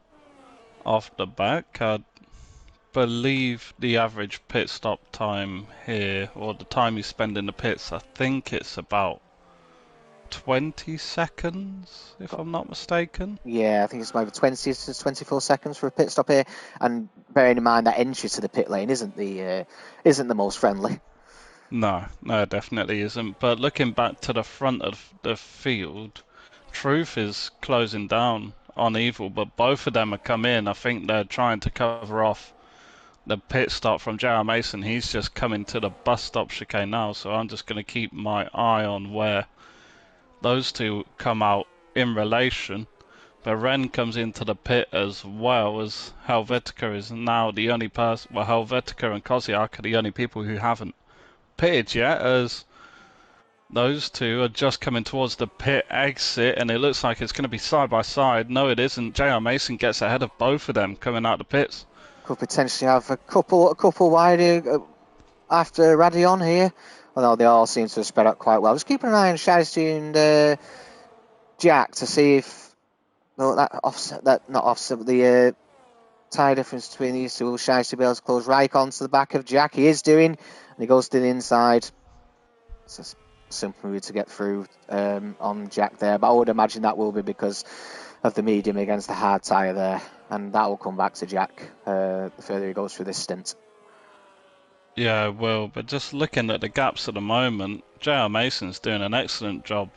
off the back. I'd believe the average pit stop time here, or the time you spend in the pits, I think it's about 20 seconds, if I'm not mistaken. Yeah, I think it's maybe 20 to 24 seconds for a pit stop here. And bearing in mind that entry to the pit lane isn't the most friendly. No, it definitely isn't. But looking back to the front of the field, Truth is closing down on Evil, but both of them have come in. I think they're trying to cover off the pit stop from J.R. Mason. He's just coming to the bus stop chicane now, so I'm just going to keep my eye on where those two come out in relation. But Ren comes into the pit as well as Helvetica is now the only person. Well, Helvetica and Koziak are the only people who haven't pitted yet, as those two are just coming towards the pit exit, and it looks like it's going to be side by side. No, it isn't. J.R. Mason gets ahead of both of them coming out the pits. Could potentially have a couple wider after Radion here. Although they all seem to have spread out quite well. Just keeping an eye on Shiesty and Jack to see if the tyre difference between these two will Shiesty be able to close right onto the back of Jack. He is doing, and he goes to the inside. It's a simple move to get through on Jack there, but I would imagine that will be because of the medium against the hard tyre there, and that will come back to Jack the further he goes through this stint. Yeah, well, but just looking at the gaps at the moment, J.R. Mason's doing an excellent job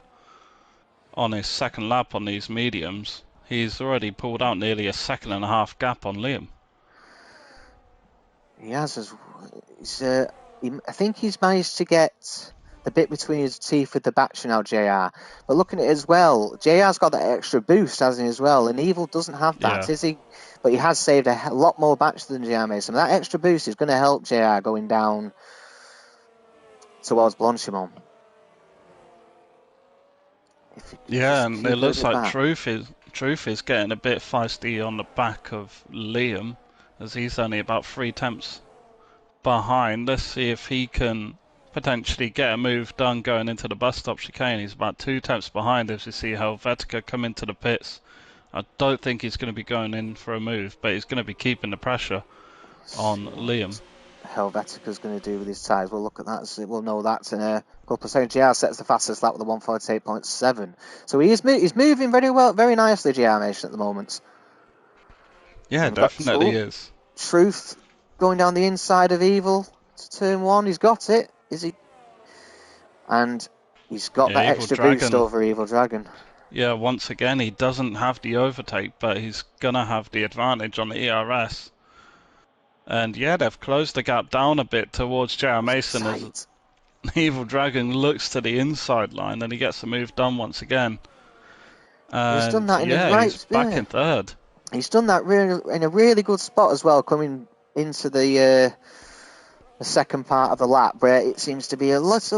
on his second lap on these mediums. He's already pulled out nearly a 1.5 second gap on Liam. He has. I think he's managed to get the bit between his teeth with the battery now, JR. But looking at it as well, JR's got that extra boost, hasn't he, as well? And Evil doesn't have that, is he? But he has saved a lot more battery than JR Mason. That extra boost is going to help JR going down towards Blanchimont. Yeah, and it looks like Truth is getting a bit feisty on the back of Liam, as he's only about 3 tenths behind. Let's see if he can potentially get a move done going into the bus stop chicane. He's about 2 tenths behind as you see Helvetica come into the pits. I don't think he's going to be going in for a move, but he's going to be keeping the pressure on See Liam. what Helvetica's going to do with his tyres. We'll look at that. We'll know that in a couple of seconds. GR sets the fastest lap with a 1:48.7. So he's moving very well, very nicely, GR Nation, at the moment. Yeah, And we've got definitely is. Truth going down the inside of Evil to turn 1. He's got it. Is he? And he's got Yeah, that Evil extra boost Dragon. over Evil Dragon. Yeah, once again, he doesn't have the overtake, but he's gonna have the advantage on the ERS. And yeah, they've closed the gap down a bit towards JR Mason as Tight. Evil Dragon looks to the inside line and he gets the move done once again. He's done And that in the yeah, right. he's back Yeah. in third. He's done that in a really good spot as well, coming into the second part of the lap, where it seems to be a lot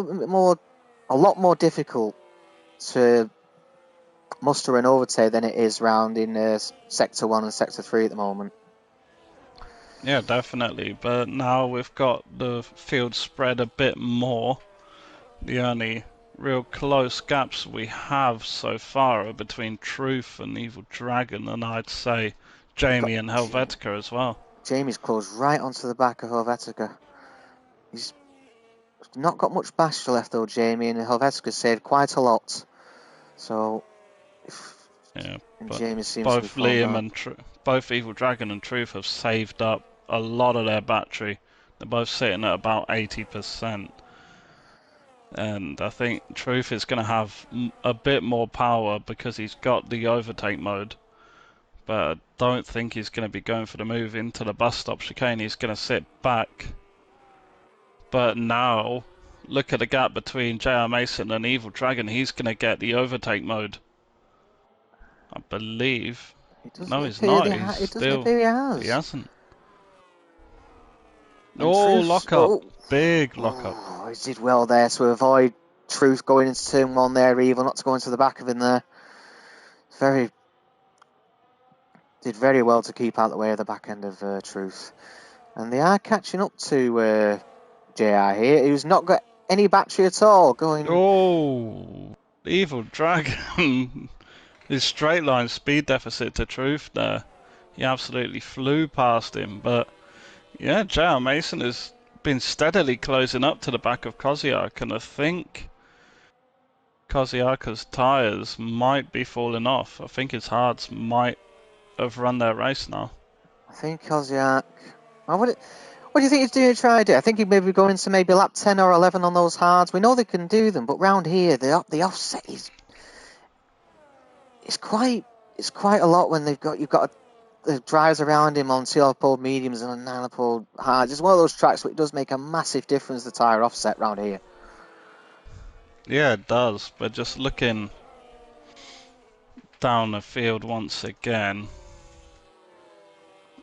more difficult to muster an overtake than it is round in Sector 1 and Sector 3 at the moment. Yeah, definitely. But now we've got the field spread a bit more. The only real close gaps we have so far are between Truth and Evil Dragon, and I'd say Jamie and Helvetica as well. Jamie's closed right onto the back of Helvetica. He's not got much basture left though, Jamie, and Helvetica saved quite a lot. So, Yeah, and but Jamie seems to be both falling Liam back. and both Evil Dragon and Truth have saved up a lot of their battery. They're both sitting at about 80%. And I think Truth is going to have a bit more power because he's got the overtake mode. But I don't think he's going to be going for the move into the bus stop chicane. He's going to sit back. But now, look at the gap between JR Mason and Evil Dragon. He's going to get the overtake mode. I believe. It doesn't No, he's appear not. He's it doesn't still. appear he He has. hasn't. And Oh, Truth, lock up. Big lock up. he did well there to avoid Truth going into turn 1 there, Evil, not to go into the back of him there. Did very well to keep out the way of the back end of Truth. And they are catching up to JR here, who's not got any battery at all going. Oh, Evil Dragon. His straight line speed deficit to Truth there. He absolutely flew past him. But yeah, JR Mason has been steadily closing up to the back of Koziak, and I think Koziaka's tyres might be falling off. I think his hards might have run their race now. I think Koziak. What do you think he's doing to try to do? I think he'd maybe go into maybe lap 10 or 11 on those hards. We know they can do them, but round here, the offset is it's quite a lot when you've got the drives around him on 2-pole mediums and 9-pole hards. It's one of those tracks where it does make a massive difference, the tyre offset round here. Yeah, it does. But just looking down the field once again,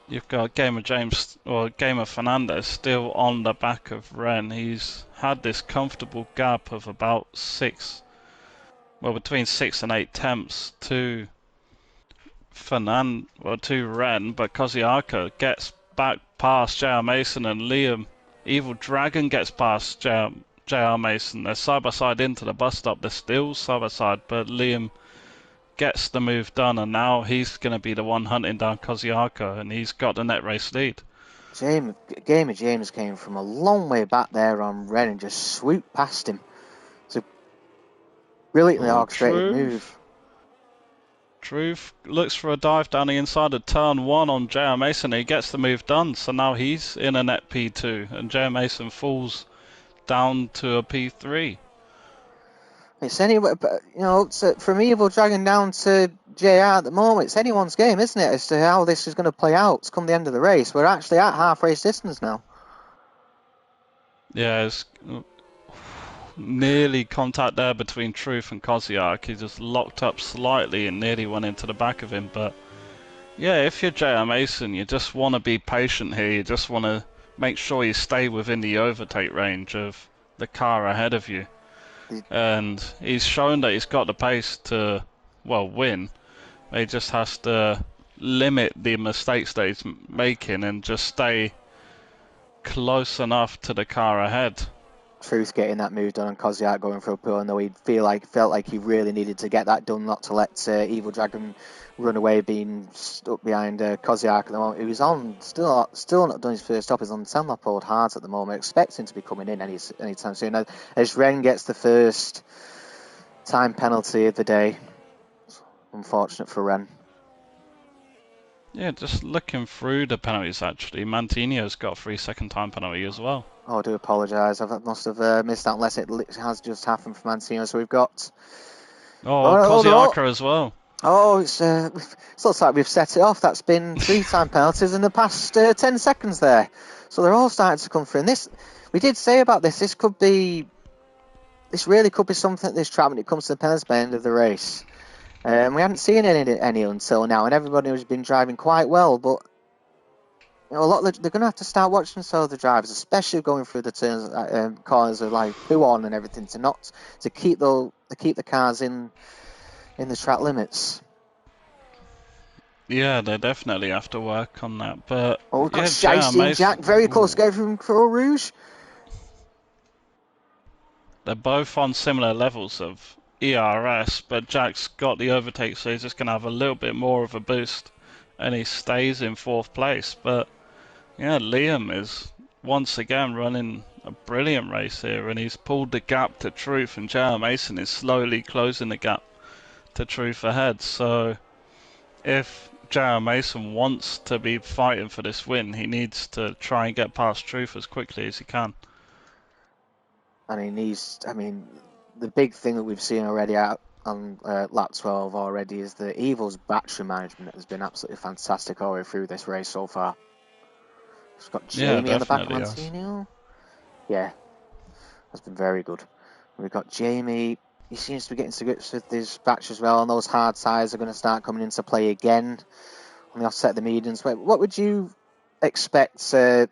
you've got Gamer James or Gamer Fernandez still on the back of Ren. He's had this comfortable gap of about between 6 and 8 temps to to Ren, but Koziaka gets back past JR Mason and Liam. Evil Dragon gets past JR Mason. They're side by side into the bus stop. They're still side by side, but Liam gets the move done, and now he's going to be the one hunting down Koziaka, and he's got the net race lead. Gamer James came from a long way back there on Ren and just swooped past him. It's a brilliantly orchestrated move. Truth looks for a dive down the inside of turn 1 on JR Mason. He gets the move done, so now he's in a net P2, and JR Mason falls down to a P3. It's from Evil Dragon down to JR at the moment, it's anyone's game, isn't it, as to how this is going to play out come the end of the race. We're actually at half race distance now. Yeah, it's nearly contact there between Truth and Koziak. He just locked up slightly and nearly went into the back of him. But yeah, if you're JR Mason, you just want to be patient here. You just want to make sure you stay within the overtake range of the car ahead of you. And he's shown that he's got the pace to, win. He just has to limit the mistakes that he's making and just stay close enough to the car ahead. Truth getting that move done and Koziak going for a pull, and though he felt like he really needed to get that done, not to let Evil Dragon run away, being stuck behind Koziak at the moment. He was on still not done his first stop. He's on 10 lap old hards at the moment, expecting to be coming in anytime soon. As Ren gets the first time penalty of the day, unfortunate for Ren. Yeah, just looking through the penalties, actually, Mantinho's got a 3-second time penalty as well. Oh, I do apologise. I must have missed that, unless it has just happened for Mantinho. So we've got... Koziaka as well. Oh, it looks like we've set it off. That's been 3-time penalties in the past 10 seconds there. So they're all starting to come through. And this, we did say about this, this really could be something, this track, when it comes to the penalties by the end of the race. We hadn't seen any until now, and everybody has been driving quite well, but you know, they're going to have to start watching some of the drivers, especially going through the turns, corners of like Puon and everything, to keep the cars in the track limits. Yeah, they definitely have to work on that. But we've got Shiesty and Jack very close to go from Croix Rouge. They're both on similar levels of ERS, but Jack's got the overtake, so he's just going to have a little bit more of a boost, and he stays in 4th place. But yeah, Liam is once again running a brilliant race here, and he's pulled the gap to Truth, and J.R. Mason is slowly closing the gap to Truth ahead. So if J.R. Mason wants to be fighting for this win, he needs to try and get past Truth as quickly as he can. And the big thing that we've seen already out on lap 12 already is that Evil's battery management has been absolutely fantastic all the way through this race so far. It's got Jamie on the back of Mantinho. Yeah, that's been very good. We've got Jamie. He seems to be getting to grips with his batch as well, and those hard tires are going to start coming into play again on the offset of the mediums. What would you expect the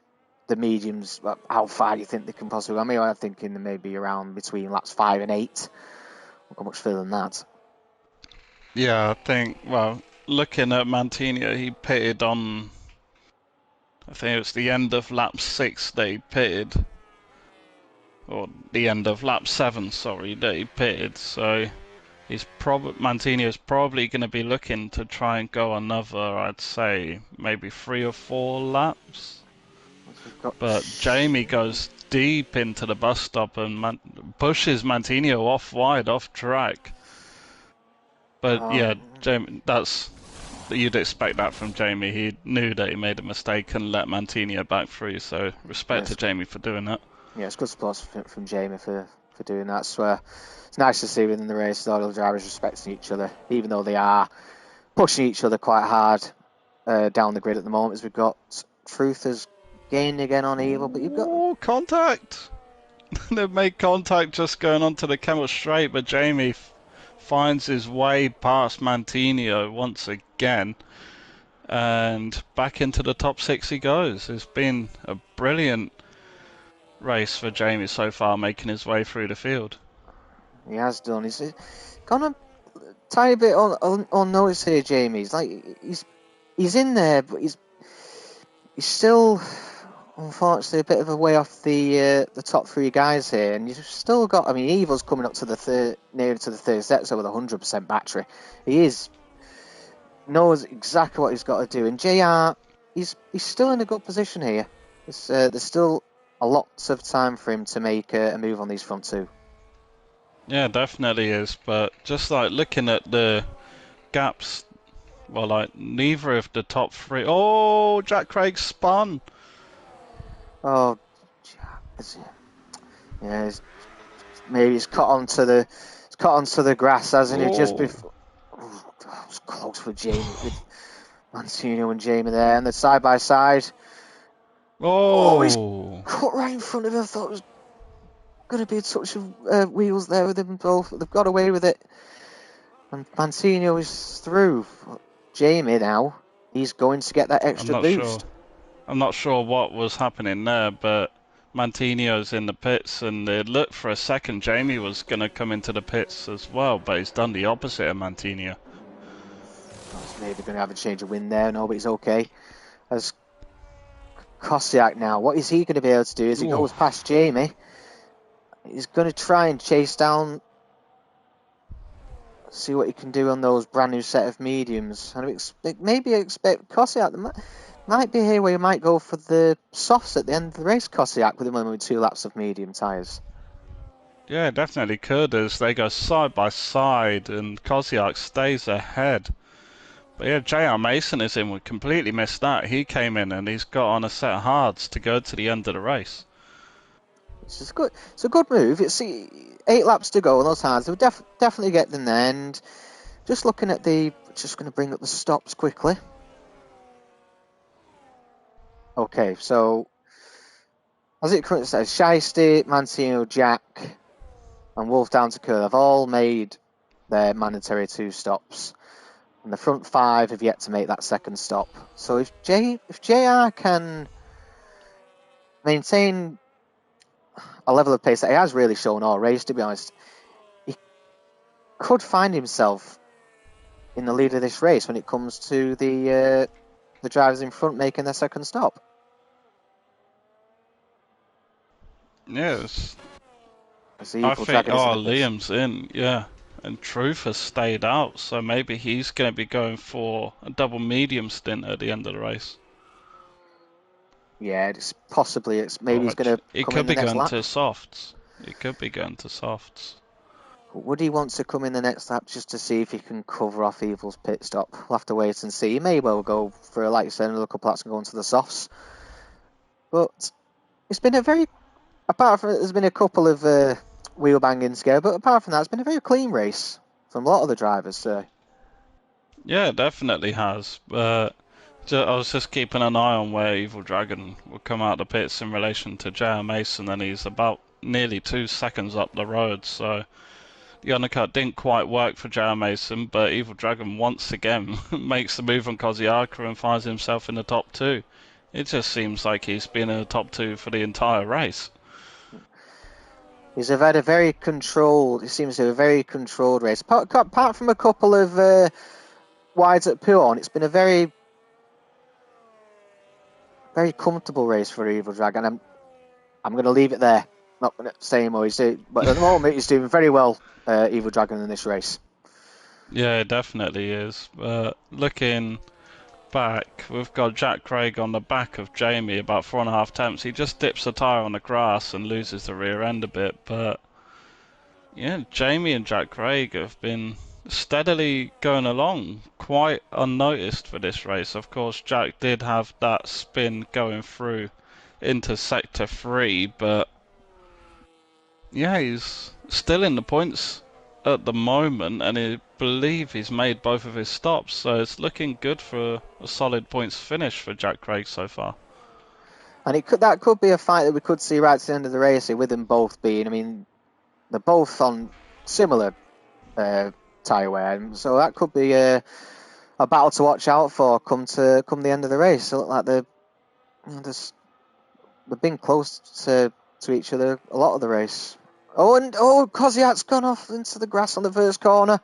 mediums? How far do you think they can possibly go? I mean, I'm thinking maybe around between laps 5 and 8. Not go much further than that. Yeah, I think, well, looking at Mantinho, he pitted on, I think it was the end of lap 6 that he pitted. Or the end of lap 7, sorry, that he pitted. So Mantinho's probably going to be looking to try and go another, I'd say, maybe 3 or 4 laps. But Jamie goes deep into the bus stop and pushes Mantinho off wide, off track. But yeah, Jamie, you'd expect that from Jamie. He knew that he made a mistake and let Mantinho back through. So respect to Jamie for doing that. Yeah, it's good support from Jamie for doing that. So it's nice to see within the race all the drivers respecting each other, even though they are pushing each other quite hard down the grid at the moment. As we've got Truth has gained again on Evil, but you've got contact. They've made contact just going onto the Kemmel straight, but Jamie finds his way past Mantinho once again, and back into the top 6 he goes. It's been a brilliant race for Jamie so far, making his way through the field. He has done. He's gone a tiny bit unnoticed here, Jamie. He's in there, but he's still, unfortunately, a bit of a way off the top 3 guys here, and you've still got. I mean, Evil's coming up to near to the third sector with 100% battery. He knows exactly what he's got to do, and JR, he's still in a good position here. There's still a lot of time for him to make a move on these front 2. Yeah, definitely is. But just like looking at the gaps, well, like neither of the top 3. Oh, Jack Craig spun. Oh, yeah. Maybe it's cut onto the grass, hasn't it? Just before. Oh, it was close for Jamie with Mantinho and Jamie there, and the side by side. Oh, he's cut right in front of him. I thought it was going to be a touch of wheels there with them both. They've got away with it. And Mantinho is through. Jamie now, he's going to get that extra boost. I'm not sure what was happening there, but Mantinho's in the pits, and it looked for a second Jamie was going to come into the pits as well, but he's done the opposite of Mantinho. Maybe going to have a change of wind there. No, but he's okay. As Koziak now, what is he going to be able to do as he goes past Jamie? He's going to try and chase down, see what he can do on those brand new set of mediums. And maybe expect Kosiak. Might be here where you might go for the softs at the end of the race, Kosiak, with him with 2 laps of medium tyres. Yeah, definitely could as they go side by side and Kosiak stays ahead. But yeah, JR Mason is in. We completely missed that. He came in and he's got on a set of hards to go to the end of the race. It's good. It's a good move. It's 8 laps to go on those hards. They'll definitely get them there. And just looking at just going to bring up the stops quickly. Okay, so as it currently says, Shiesty, Mancino, Jack, and Wolf down to Kerr have all made their mandatory 2 stops. And the front 5 have yet to make that second stop. So if JR can maintain a level of pace that he has really shown all race, to be honest, he could find himself in the lead of this race when it comes to the drivers in front making their second stop. Yes. I think Liam's in, yeah. And Truth has stayed out, so maybe he's going to be going for a double medium stint at the end of the race. Yeah, maybe he's going to come in the next lap. It could be going to softs. It could be going to softs. Would he want to come in the next lap just to see if he can cover off Evil's pit stop? We'll have to wait and see. He may well go for, like you said, another couple laps and go into the softs. But it's been apart from there's been a couple of wheel banging scare, but apart from that, it's been a very clean race from a lot of the drivers. Yeah, it definitely has. I was just keeping an eye on where Evil Dragon will come out the pits in relation to JR Mason, and he's about nearly 2 seconds up the road, so the undercut didn't quite work for JR Mason, but Evil Dragon once again makes the move on Kosiaka and finds himself in the top 2. It just seems like he's been in the top 2 for the entire race. He's had a very controlled. It seems to be a very controlled race. Apart from a couple of wides at Puon, it's been a very, very comfortable race for Evil Dragon. I'm going to leave it there. Not going to say more. But at the moment, he's doing very well, Evil Dragon, in this race. Yeah, it definitely is. Looking back, we've got Jack Craig on the back of Jamie about 4.5 tenths. He just dips the tyre on the grass and loses the rear end a bit, but yeah, Jamie and Jack Craig have been steadily going along, quite unnoticed for this race. Of course, Jack did have that spin going through into sector 3, but yeah, he's still in the points at the moment, and I believe he's made both of his stops, so it's looking good for a solid points finish for Jack Craig so far. And that could be a fight that we could see right to the end of the race here, with them both being. I mean, they're both on similar tyre wear, so that could be a battle to watch out for come the end of the race. They look like they've been close to each other a lot of the race. Kosiak's gone off into the grass on the first corner.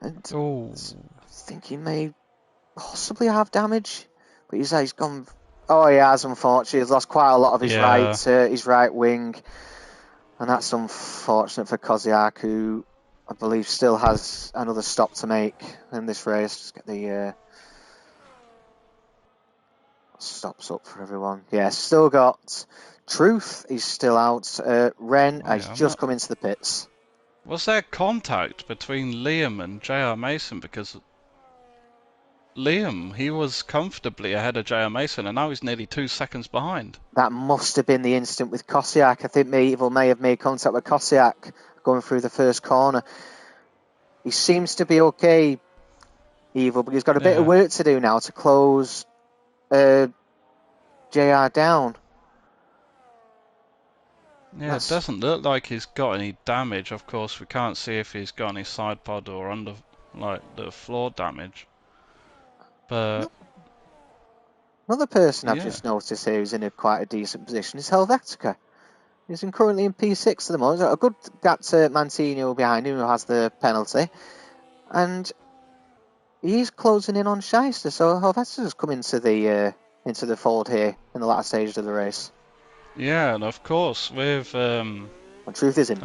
And I think he may possibly have damage. But he's gone. Oh, he has, unfortunately. He's lost quite a lot of his right wing. And that's unfortunate for Kosiak, who I believe still has another stop to make in this race. Just get the stops up for everyone. Yeah, still got Truth. He's still out. Ren has just come into the pits. Was there contact between Liam and JR Mason? Because Liam, he was comfortably ahead of JR Mason, and now he's nearly 2 seconds behind. That must have been the instant with Kosiak. I think Evil may have made contact with Kosiak going through the first corner. He seems to be okay, Evil, but he's got a bit of work to do now to close JR down. Yeah, it doesn't look like he's got any damage. Of course, we can't see if he's got any side pod or under, like, the floor damage. But another person I've just noticed here who's in quite a decent position is Helvetica. He's currently in P6 at the moment. A good gap to Mancino behind him, who has the penalty. And he's closing in on Shyster, so Helvetica's come into the fold here in the latter stages of the race. Yeah, and of course with And Truth is in.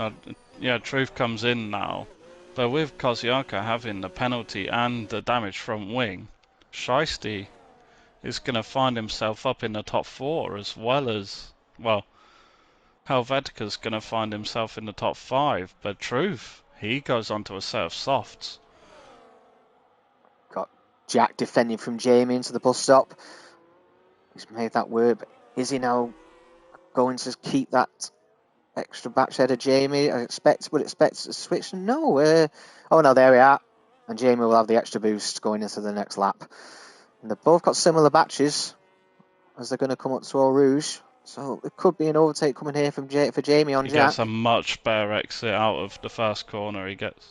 Yeah, Truth comes in now. But with Koziaka having the penalty and the damage from wing, Shiesty is going to find himself up in the top 4 as well as, well, Helvetika's going to find himself in the top 5. But Truth, he goes onto a set of softs. Got Jack defending from Jamie into the bus stop. He's made that work, but is he now going to keep that extra batch ahead of Jamie? Would expect a switch. No. Oh no, there we are. And Jamie will have the extra boost going into the next lap. And they've both got similar batches as they're going to come up to Eau Rouge. So it could be an overtake coming here from for Jamie on He Jack. gets a much better exit out of the first corner. He gets.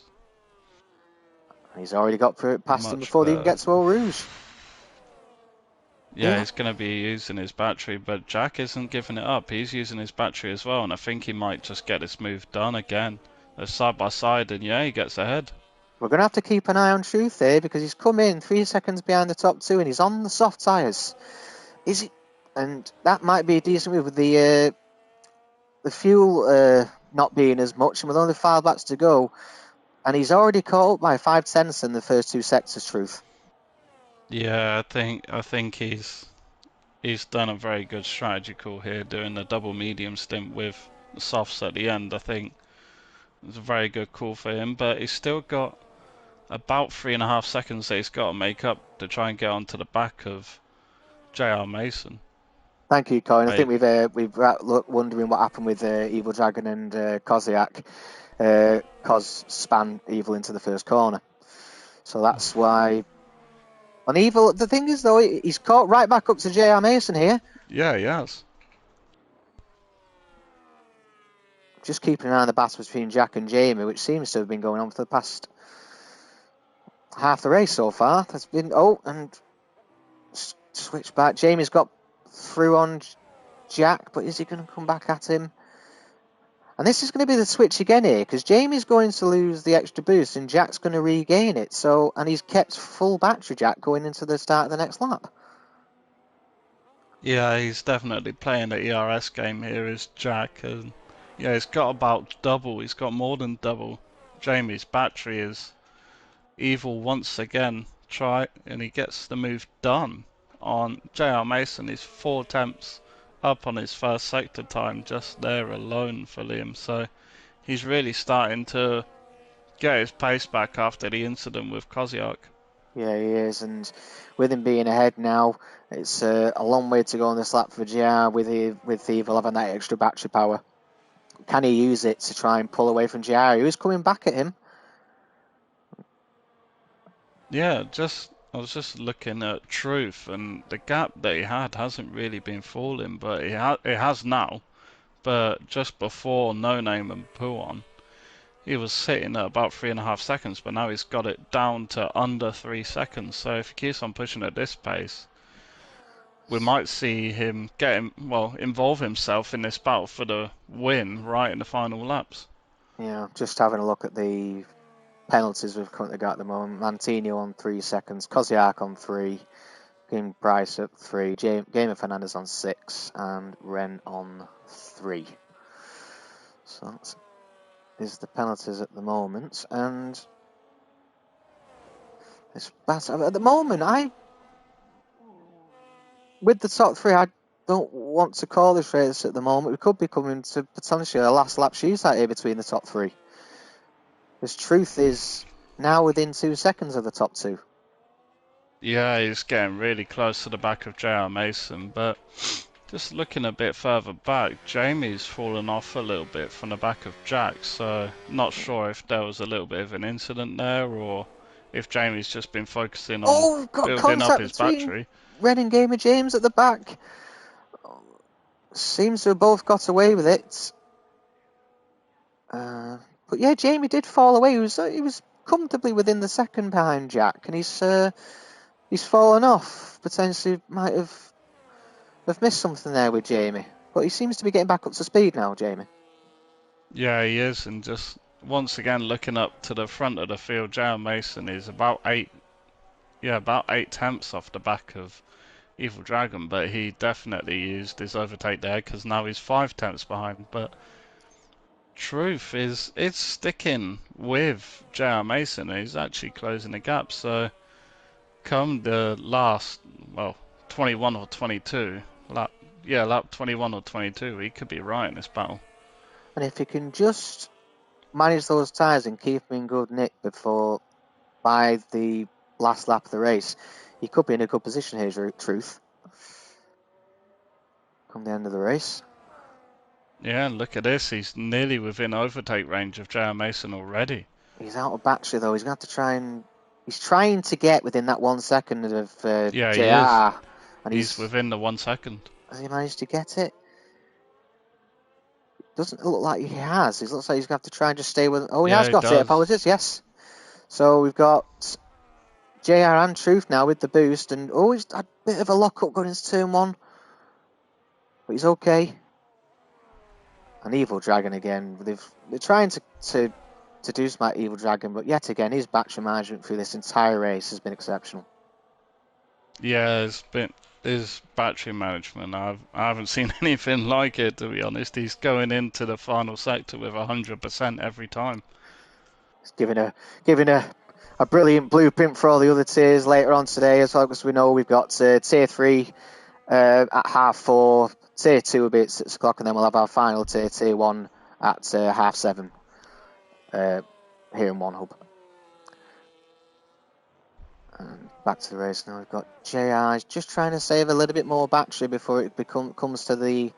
He's already got past him Much before they better. even get to Eau Rouge. Yeah, he's going to be using his battery, but Jack isn't giving it up. He's using his battery as well, and I think he might just get this move done again. They're side by side, and yeah, he gets ahead. We're going to have to keep an eye on Truth here because he's come in 3 seconds behind the top 2 and he's on the soft tyres. Is he? And that might be a decent move with the fuel not being as much and with only 5 laps to go. And he's already caught up by 5 tenths in the first 2 sectors, Truth. Yeah, I think he's done a very good strategy call here, doing the double medium stint with the softs at the end. I think it's a very good call for him, but he's still got about 3.5 seconds that he's got to make up to try and get onto the back of JR Mason. Thank you, Colin. I think we've wondering what happened with Evil Dragon and Koziak. Koz span Evil into the first corner. So that's why. On Evil, the thing is though, he's caught right back up to JR Mason here. Yeah, he has. Just keeping an eye on the battle between Jack and Jamie, which seems to have been going on for the past half the race so far. There's been and switch back. Jamie's got through on Jack, but is he going to come back at him? And this is going to be the switch again here, because Jamie's going to lose the extra boost and Jack's going to regain it. So, and he's kept full battery Jack going into the start of the next lap. Yeah, he's definitely playing the ERS game here as Jack, and yeah, he's got about double. He's got more than double. Jamie's battery is Evil once again. And he gets the move done on JR Mason. He's 4 attempts up on his first sector time just there alone for Liam. So he's really starting to get his pace back after the incident with Koziak. Yeah, he is, and with him being ahead now, it's a long way to go on this lap for JR with Evil having that extra battery power. Can he use it to try and pull away from JR, who's coming back at him? Yeah, I was just looking at Truth, and the gap that he had hasn't really been falling, but it has now. But just before No Name and Puon, he was sitting at about 3.5 seconds, but now he's got it down to under 3 seconds. So if he keeps on pushing at this pace, we might see him involve himself in this battle for the win right in the final laps. Yeah, just having a look at the penalties we've currently got at the moment. Mantino on 3 seconds, Koziak on 3, Game Bryce at 3, Gamer Fernandez on 6, and Ren on 3. So that is the penalties at the moment, and it's at the moment. With the top 3, I don't want to call this race at the moment. We could be coming to potentially a last lap shootout here between the top 3. This Truth is now within 2 seconds of the top 2. Yeah, he's getting really close to the back of JR Mason, but just looking a bit further back, Jamie's fallen off a little bit from the back of Jack, so not sure if there was a little bit of an incident there or if Jamie's just been focusing on building up his battery. Red and Gamer James at the back. Seems to have both got away with it. But yeah, Jamie did fall away. He was comfortably within the second behind Jack, and he's fallen off. Potentially might have missed something there with Jamie. But he seems to be getting back up to speed now, Jamie. Yeah, he is, and just once again looking up to the front of the field, JR Mason is about 8 tenths off the back of Evil Dragon, but he definitely used his overtake there because now he's 5 tenths behind. But Truth is it's sticking with JR Mason. He's actually closing the gap. So come the last, well, 21 or 22 lap, yeah, lap 21 or 22, he could be right in this battle. And if he can just manage those tyres and keep them in good nick by the last lap of the race, he could be in a good position here, Truth. Come the end of the race. Yeah, look at this. He's nearly within overtake range of JR Mason already. He's out of battery though. He's going to have to try and... He's trying to get within that 1 second of Yeah, JR. he is. And He's within the 1 second. Has he managed to get it? Doesn't look like he has. It looks like he's going to have to try and just stay with... Oh, he Yeah, has he got it. does. Apologies, yes. So we've got JR and Truth now with the boost. And he's had a bit of a lock-up going into turn 1. But he's okay. An Evil Dragon again. They're trying to do smart Evil Dragon, but yet again, his battery management through this entire race has been exceptional. Yeah, it's been his battery management. I haven't seen anything like it, to be honest. He's going into the final sector with 100% every time. He's giving a brilliant blueprint for all the other tiers later on today, as well as we know we've got tier 3 at 4:30. Tier 2 will be at 6 o'clock, and then we'll have our final tier 1 at 7:30 here in One Hub. And back to the race now. We've got JR just trying to save a little bit more battery before it comes to the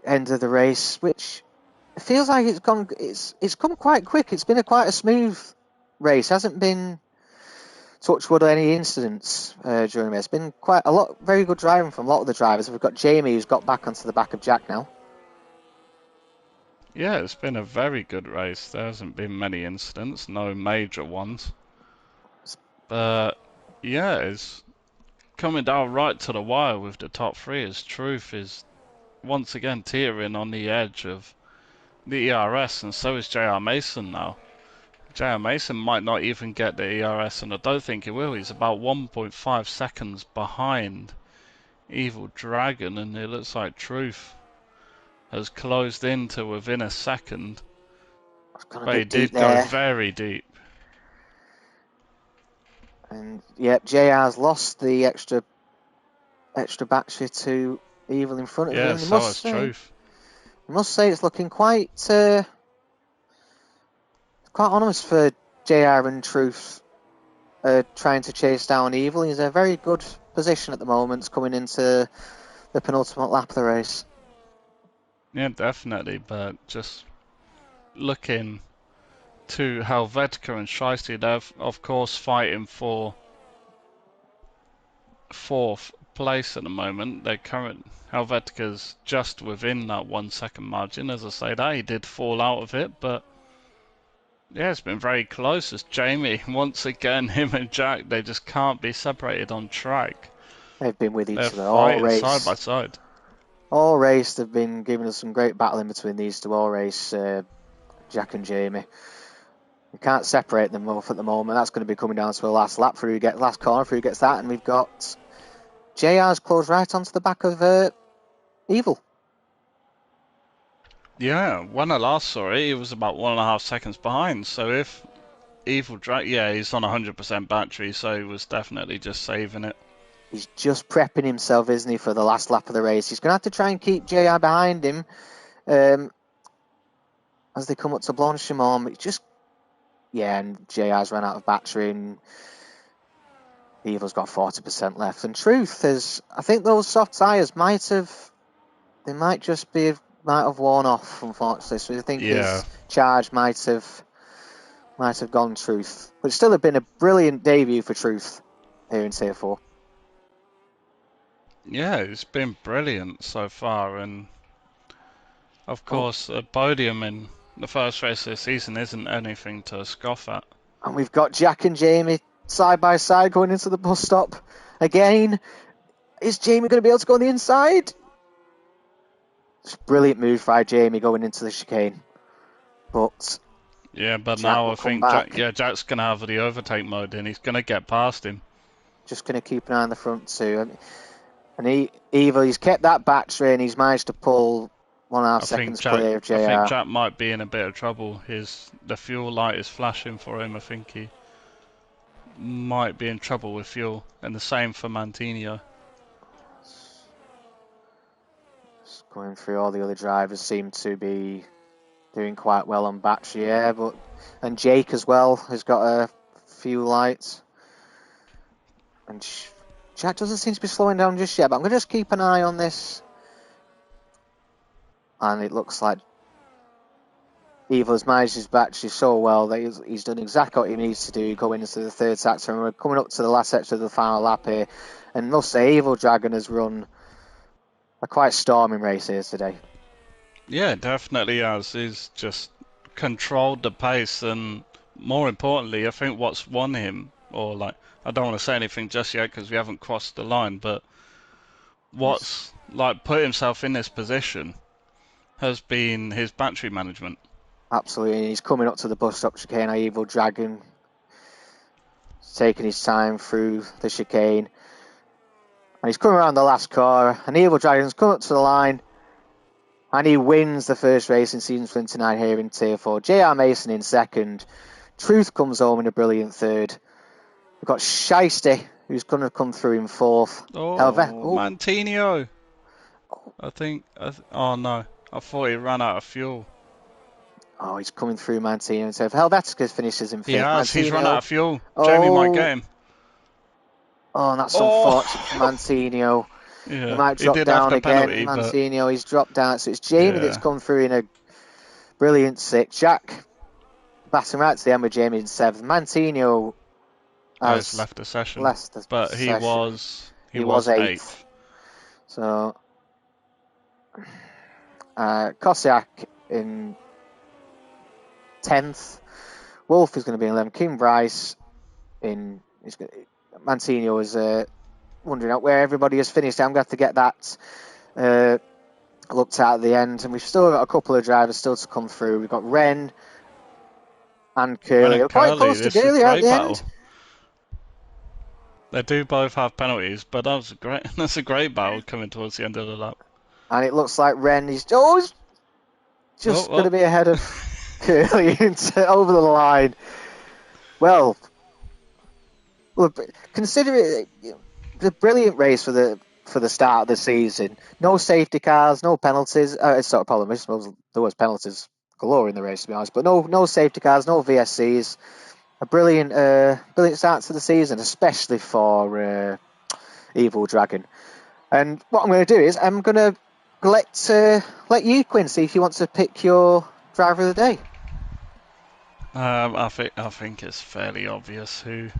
end of the race, which feels like it's come quite quick. It's been quite a smooth race. Hasn't been, touch wood, any incidents during the race. It's been quite a lot, very good driving from a lot of the drivers. We've got Jamie who's got back onto the back of Jack now. Yeah, it's been a very good race. There hasn't been many incidents, no major ones. But yeah, it's coming down right to the wire with the top 3 as Truth is once again teetering on the edge of the ERS, and so is JR Mason now. JR Mason might not even get the ERS, and I don't think he will. He's about 1.5 seconds behind Evil Dragon, and it looks like Truth has closed in to within a second. But he did go very deep. And yeah, JR's lost the extra battery to Evil in front of him. Yeah, so has Truth. I must say it's looking quite ominous for JR and Truth trying to chase down Evil. He's in a very good position at the moment coming into the penultimate lap of the race. Yeah, definitely, but just looking to Helvetica and Shiesty, they're of course fighting for 4th place at the moment. Their current Helvetica's just within that 1 second margin. As I say that, he did fall out of it, but yeah, it's been very close as Jamie, once again, him and Jack, they just can't be separated on track. They've been with each other all race. Side by side. All race, they've been giving us some great battle in between these two. All race, Jack and Jamie. We can't separate them both at the moment. That's going to be coming down to a last lap for last corner for who gets that. And we've got JR's closed right onto the back of Evil. Yeah, when I last saw it, he was about 1.5 seconds behind. So if Evil yeah, he's on 100% battery, so he was definitely just saving it. He's just prepping himself, isn't he, for the last lap of the race. He's going to have to try and keep JR behind him as they come up to Blanchimont. And JR's run out of battery, and Evil's got 40% left. And Truth is, I think those soft tyres might have worn off, unfortunately. So I think his charge might have gone Truth. But it's still been a brilliant debut for Truth here in Tier 4. Yeah, it's been brilliant so far, and of course a podium in the first race of the season isn't anything to scoff at. And we've got Jack and Jamie side by side going into the bus stop. Again, is Jamie going to be able to go on the inside? It's a brilliant move by Jamie going into the chicane. But Jack now I think Jack's going to have the overtake mode and he's going to get past him. Just going to keep an eye on the front too. And Evil, he's kept that battery and he's managed to pull 1.5 I think seconds Jack. clear of I think JR. Jack might be in a bit of trouble. The fuel light is flashing for him. I think he might be in trouble with fuel, and the same for Mantinho. Just going through, all the other drivers seem to be doing quite well on battery, yeah, and Jake as well has got a few lights. And Jack doesn't seem to be slowing down just yet, but I'm going to just keep an eye on this. And it looks like Evo's managed his battery so well that he's done exactly what he needs to do going into the third sector. And we're coming up to the last sector of the final lap here. And must say, Evo Dragon has run a quite storming race here today. Yeah, definitely has. He's just controlled the pace, and more importantly, I think what's won him, or like, I don't want to say anything just yet because we haven't crossed the line, but what's like put himself in this position has been his battery management. Absolutely, he's coming up to the bus stop chicane. Evo Dragon taking his time through the chicane. And he's coming around the last corner. And Evo Dragon's come up to the line. And he wins the first race in season 29 here in Tier 4. JR Mason in second. Truth comes home in a brilliant third. We've got Shiesty, who's going to come through in fourth. Oh, Mantinho! I think. Oh no, I thought he ran out of fuel. Oh, he's coming through Mantinho. So if Helvetica finishes in He fifth, has. He's run out Mantinho. of fuel. Jamie might Oh, get him. oh, that's unfortunate for Oh, Mantinho. He yeah. might He drop did have down the again. penalty, but Mantinho, he's dropped down. So it's Jamie that's yeah, come through in a brilliant sixth. Jack batting right to the end with Jamie in seventh. Mantinho has has left the session, left the but he session. was he He was was eighth. eighth. So Kosiak in 10th. Wolf is going to be in 11th. Kim Bryce in. Mantinho is wondering out where everybody has finished. I'm going to have to get that looked at the end. And we've still got a couple of drivers still to come through. We've got Ren and Ren Curly. and We're quite Curly, close to this is a Curly at great the battle. end. They do both have penalties, but that was a great that's a great battle coming towards the end of the lap. And it looks like Ren is he's just going to be ahead of Curly over the line. Well, consider it a brilliant race for the start of the season. No safety cars, no penalties. It's not a problem. I suppose there was penalties galore in the race, to be honest, but no safety cars, no VSCs. A brilliant start to the season, especially for Evil Dragon. And what I'm going to do is I'm going to let you, Quinn, see if you want to pick your driver of the day. I think it's fairly obvious who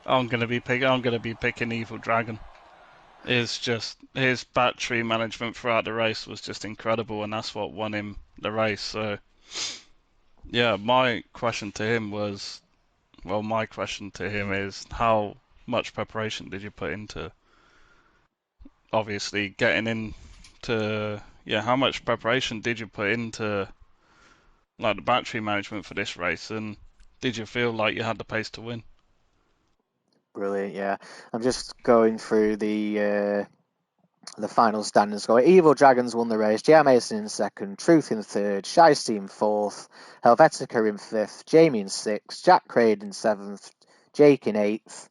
I'm gonna be picking. I'm gonna be picking Evil Dragon. It's just his battery management throughout the race was just incredible, and that's what won him the race. So yeah, my question to him was, well, my question to him is how much preparation did you put into obviously getting into, yeah, how much preparation did you put into like the battery management for this race, and did you feel like you had the pace to win? Brilliant, yeah. I'm just going through the final standings score. Evil Dragons won the race. J.R. Mason in second, Truth in third, Shiesty in fourth, Helvetica in fifth, Jamie in sixth, Jack Craig in seventh, Jake in eighth,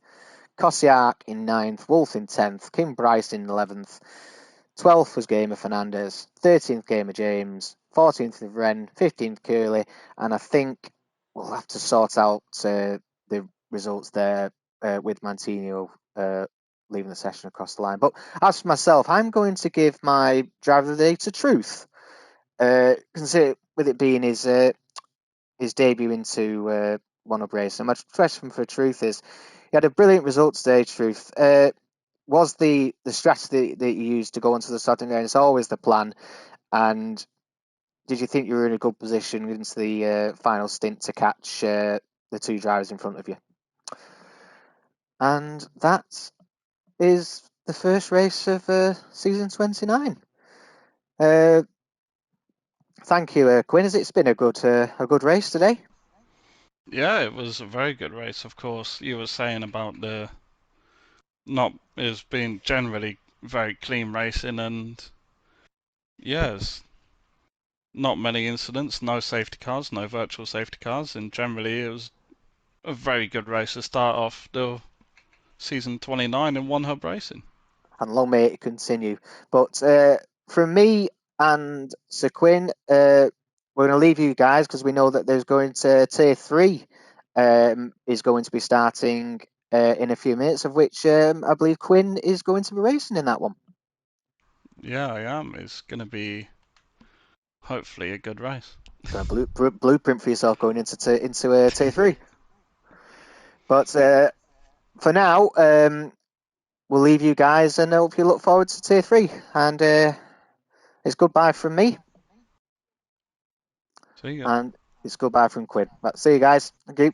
Kosiak in ninth, Wolf in 10th, Kim Bryce in 11th, 12th was Gamer Fernandez, 13th Gamer James, 14th of Ren, 15th Curly, and I think we'll have to sort out the results there with Mantinho leaving the session across the line. But as for myself, I'm going to give my driver of the day to Truth. Consider with it being his debut into one-up race. And my question for Truth is, he had a brilliant result today, Truth. Was the strategy that you used to go into the starting line? It's always the plan. And did you think you were in a good position into the final stint to catch the two drivers in front of you? And that is the first race of season 29. Thank you, Quinn. It's been a good race today. Yeah, it was a very good race. Of course, you were saying about the not as being generally very clean racing, and yes, not many incidents, no safety cars, no virtual safety cars, and generally it was a very good race to start off the season 29 in one hub racing. And long may it continue. But from me and Sir Quinn, we're going to leave you guys because we know that there's going to Tier 3 is going to be starting in a few minutes, of which I believe Quinn is going to be racing in that one. Yeah, I am. It's going to be hopefully a good race. Got a blueprint for yourself going into Tier 3. But for now, we'll leave you guys and hope you look forward to Tier 3. And it's goodbye from me. See ya. And it's goodbye from Quinn. But see you guys. Thank you.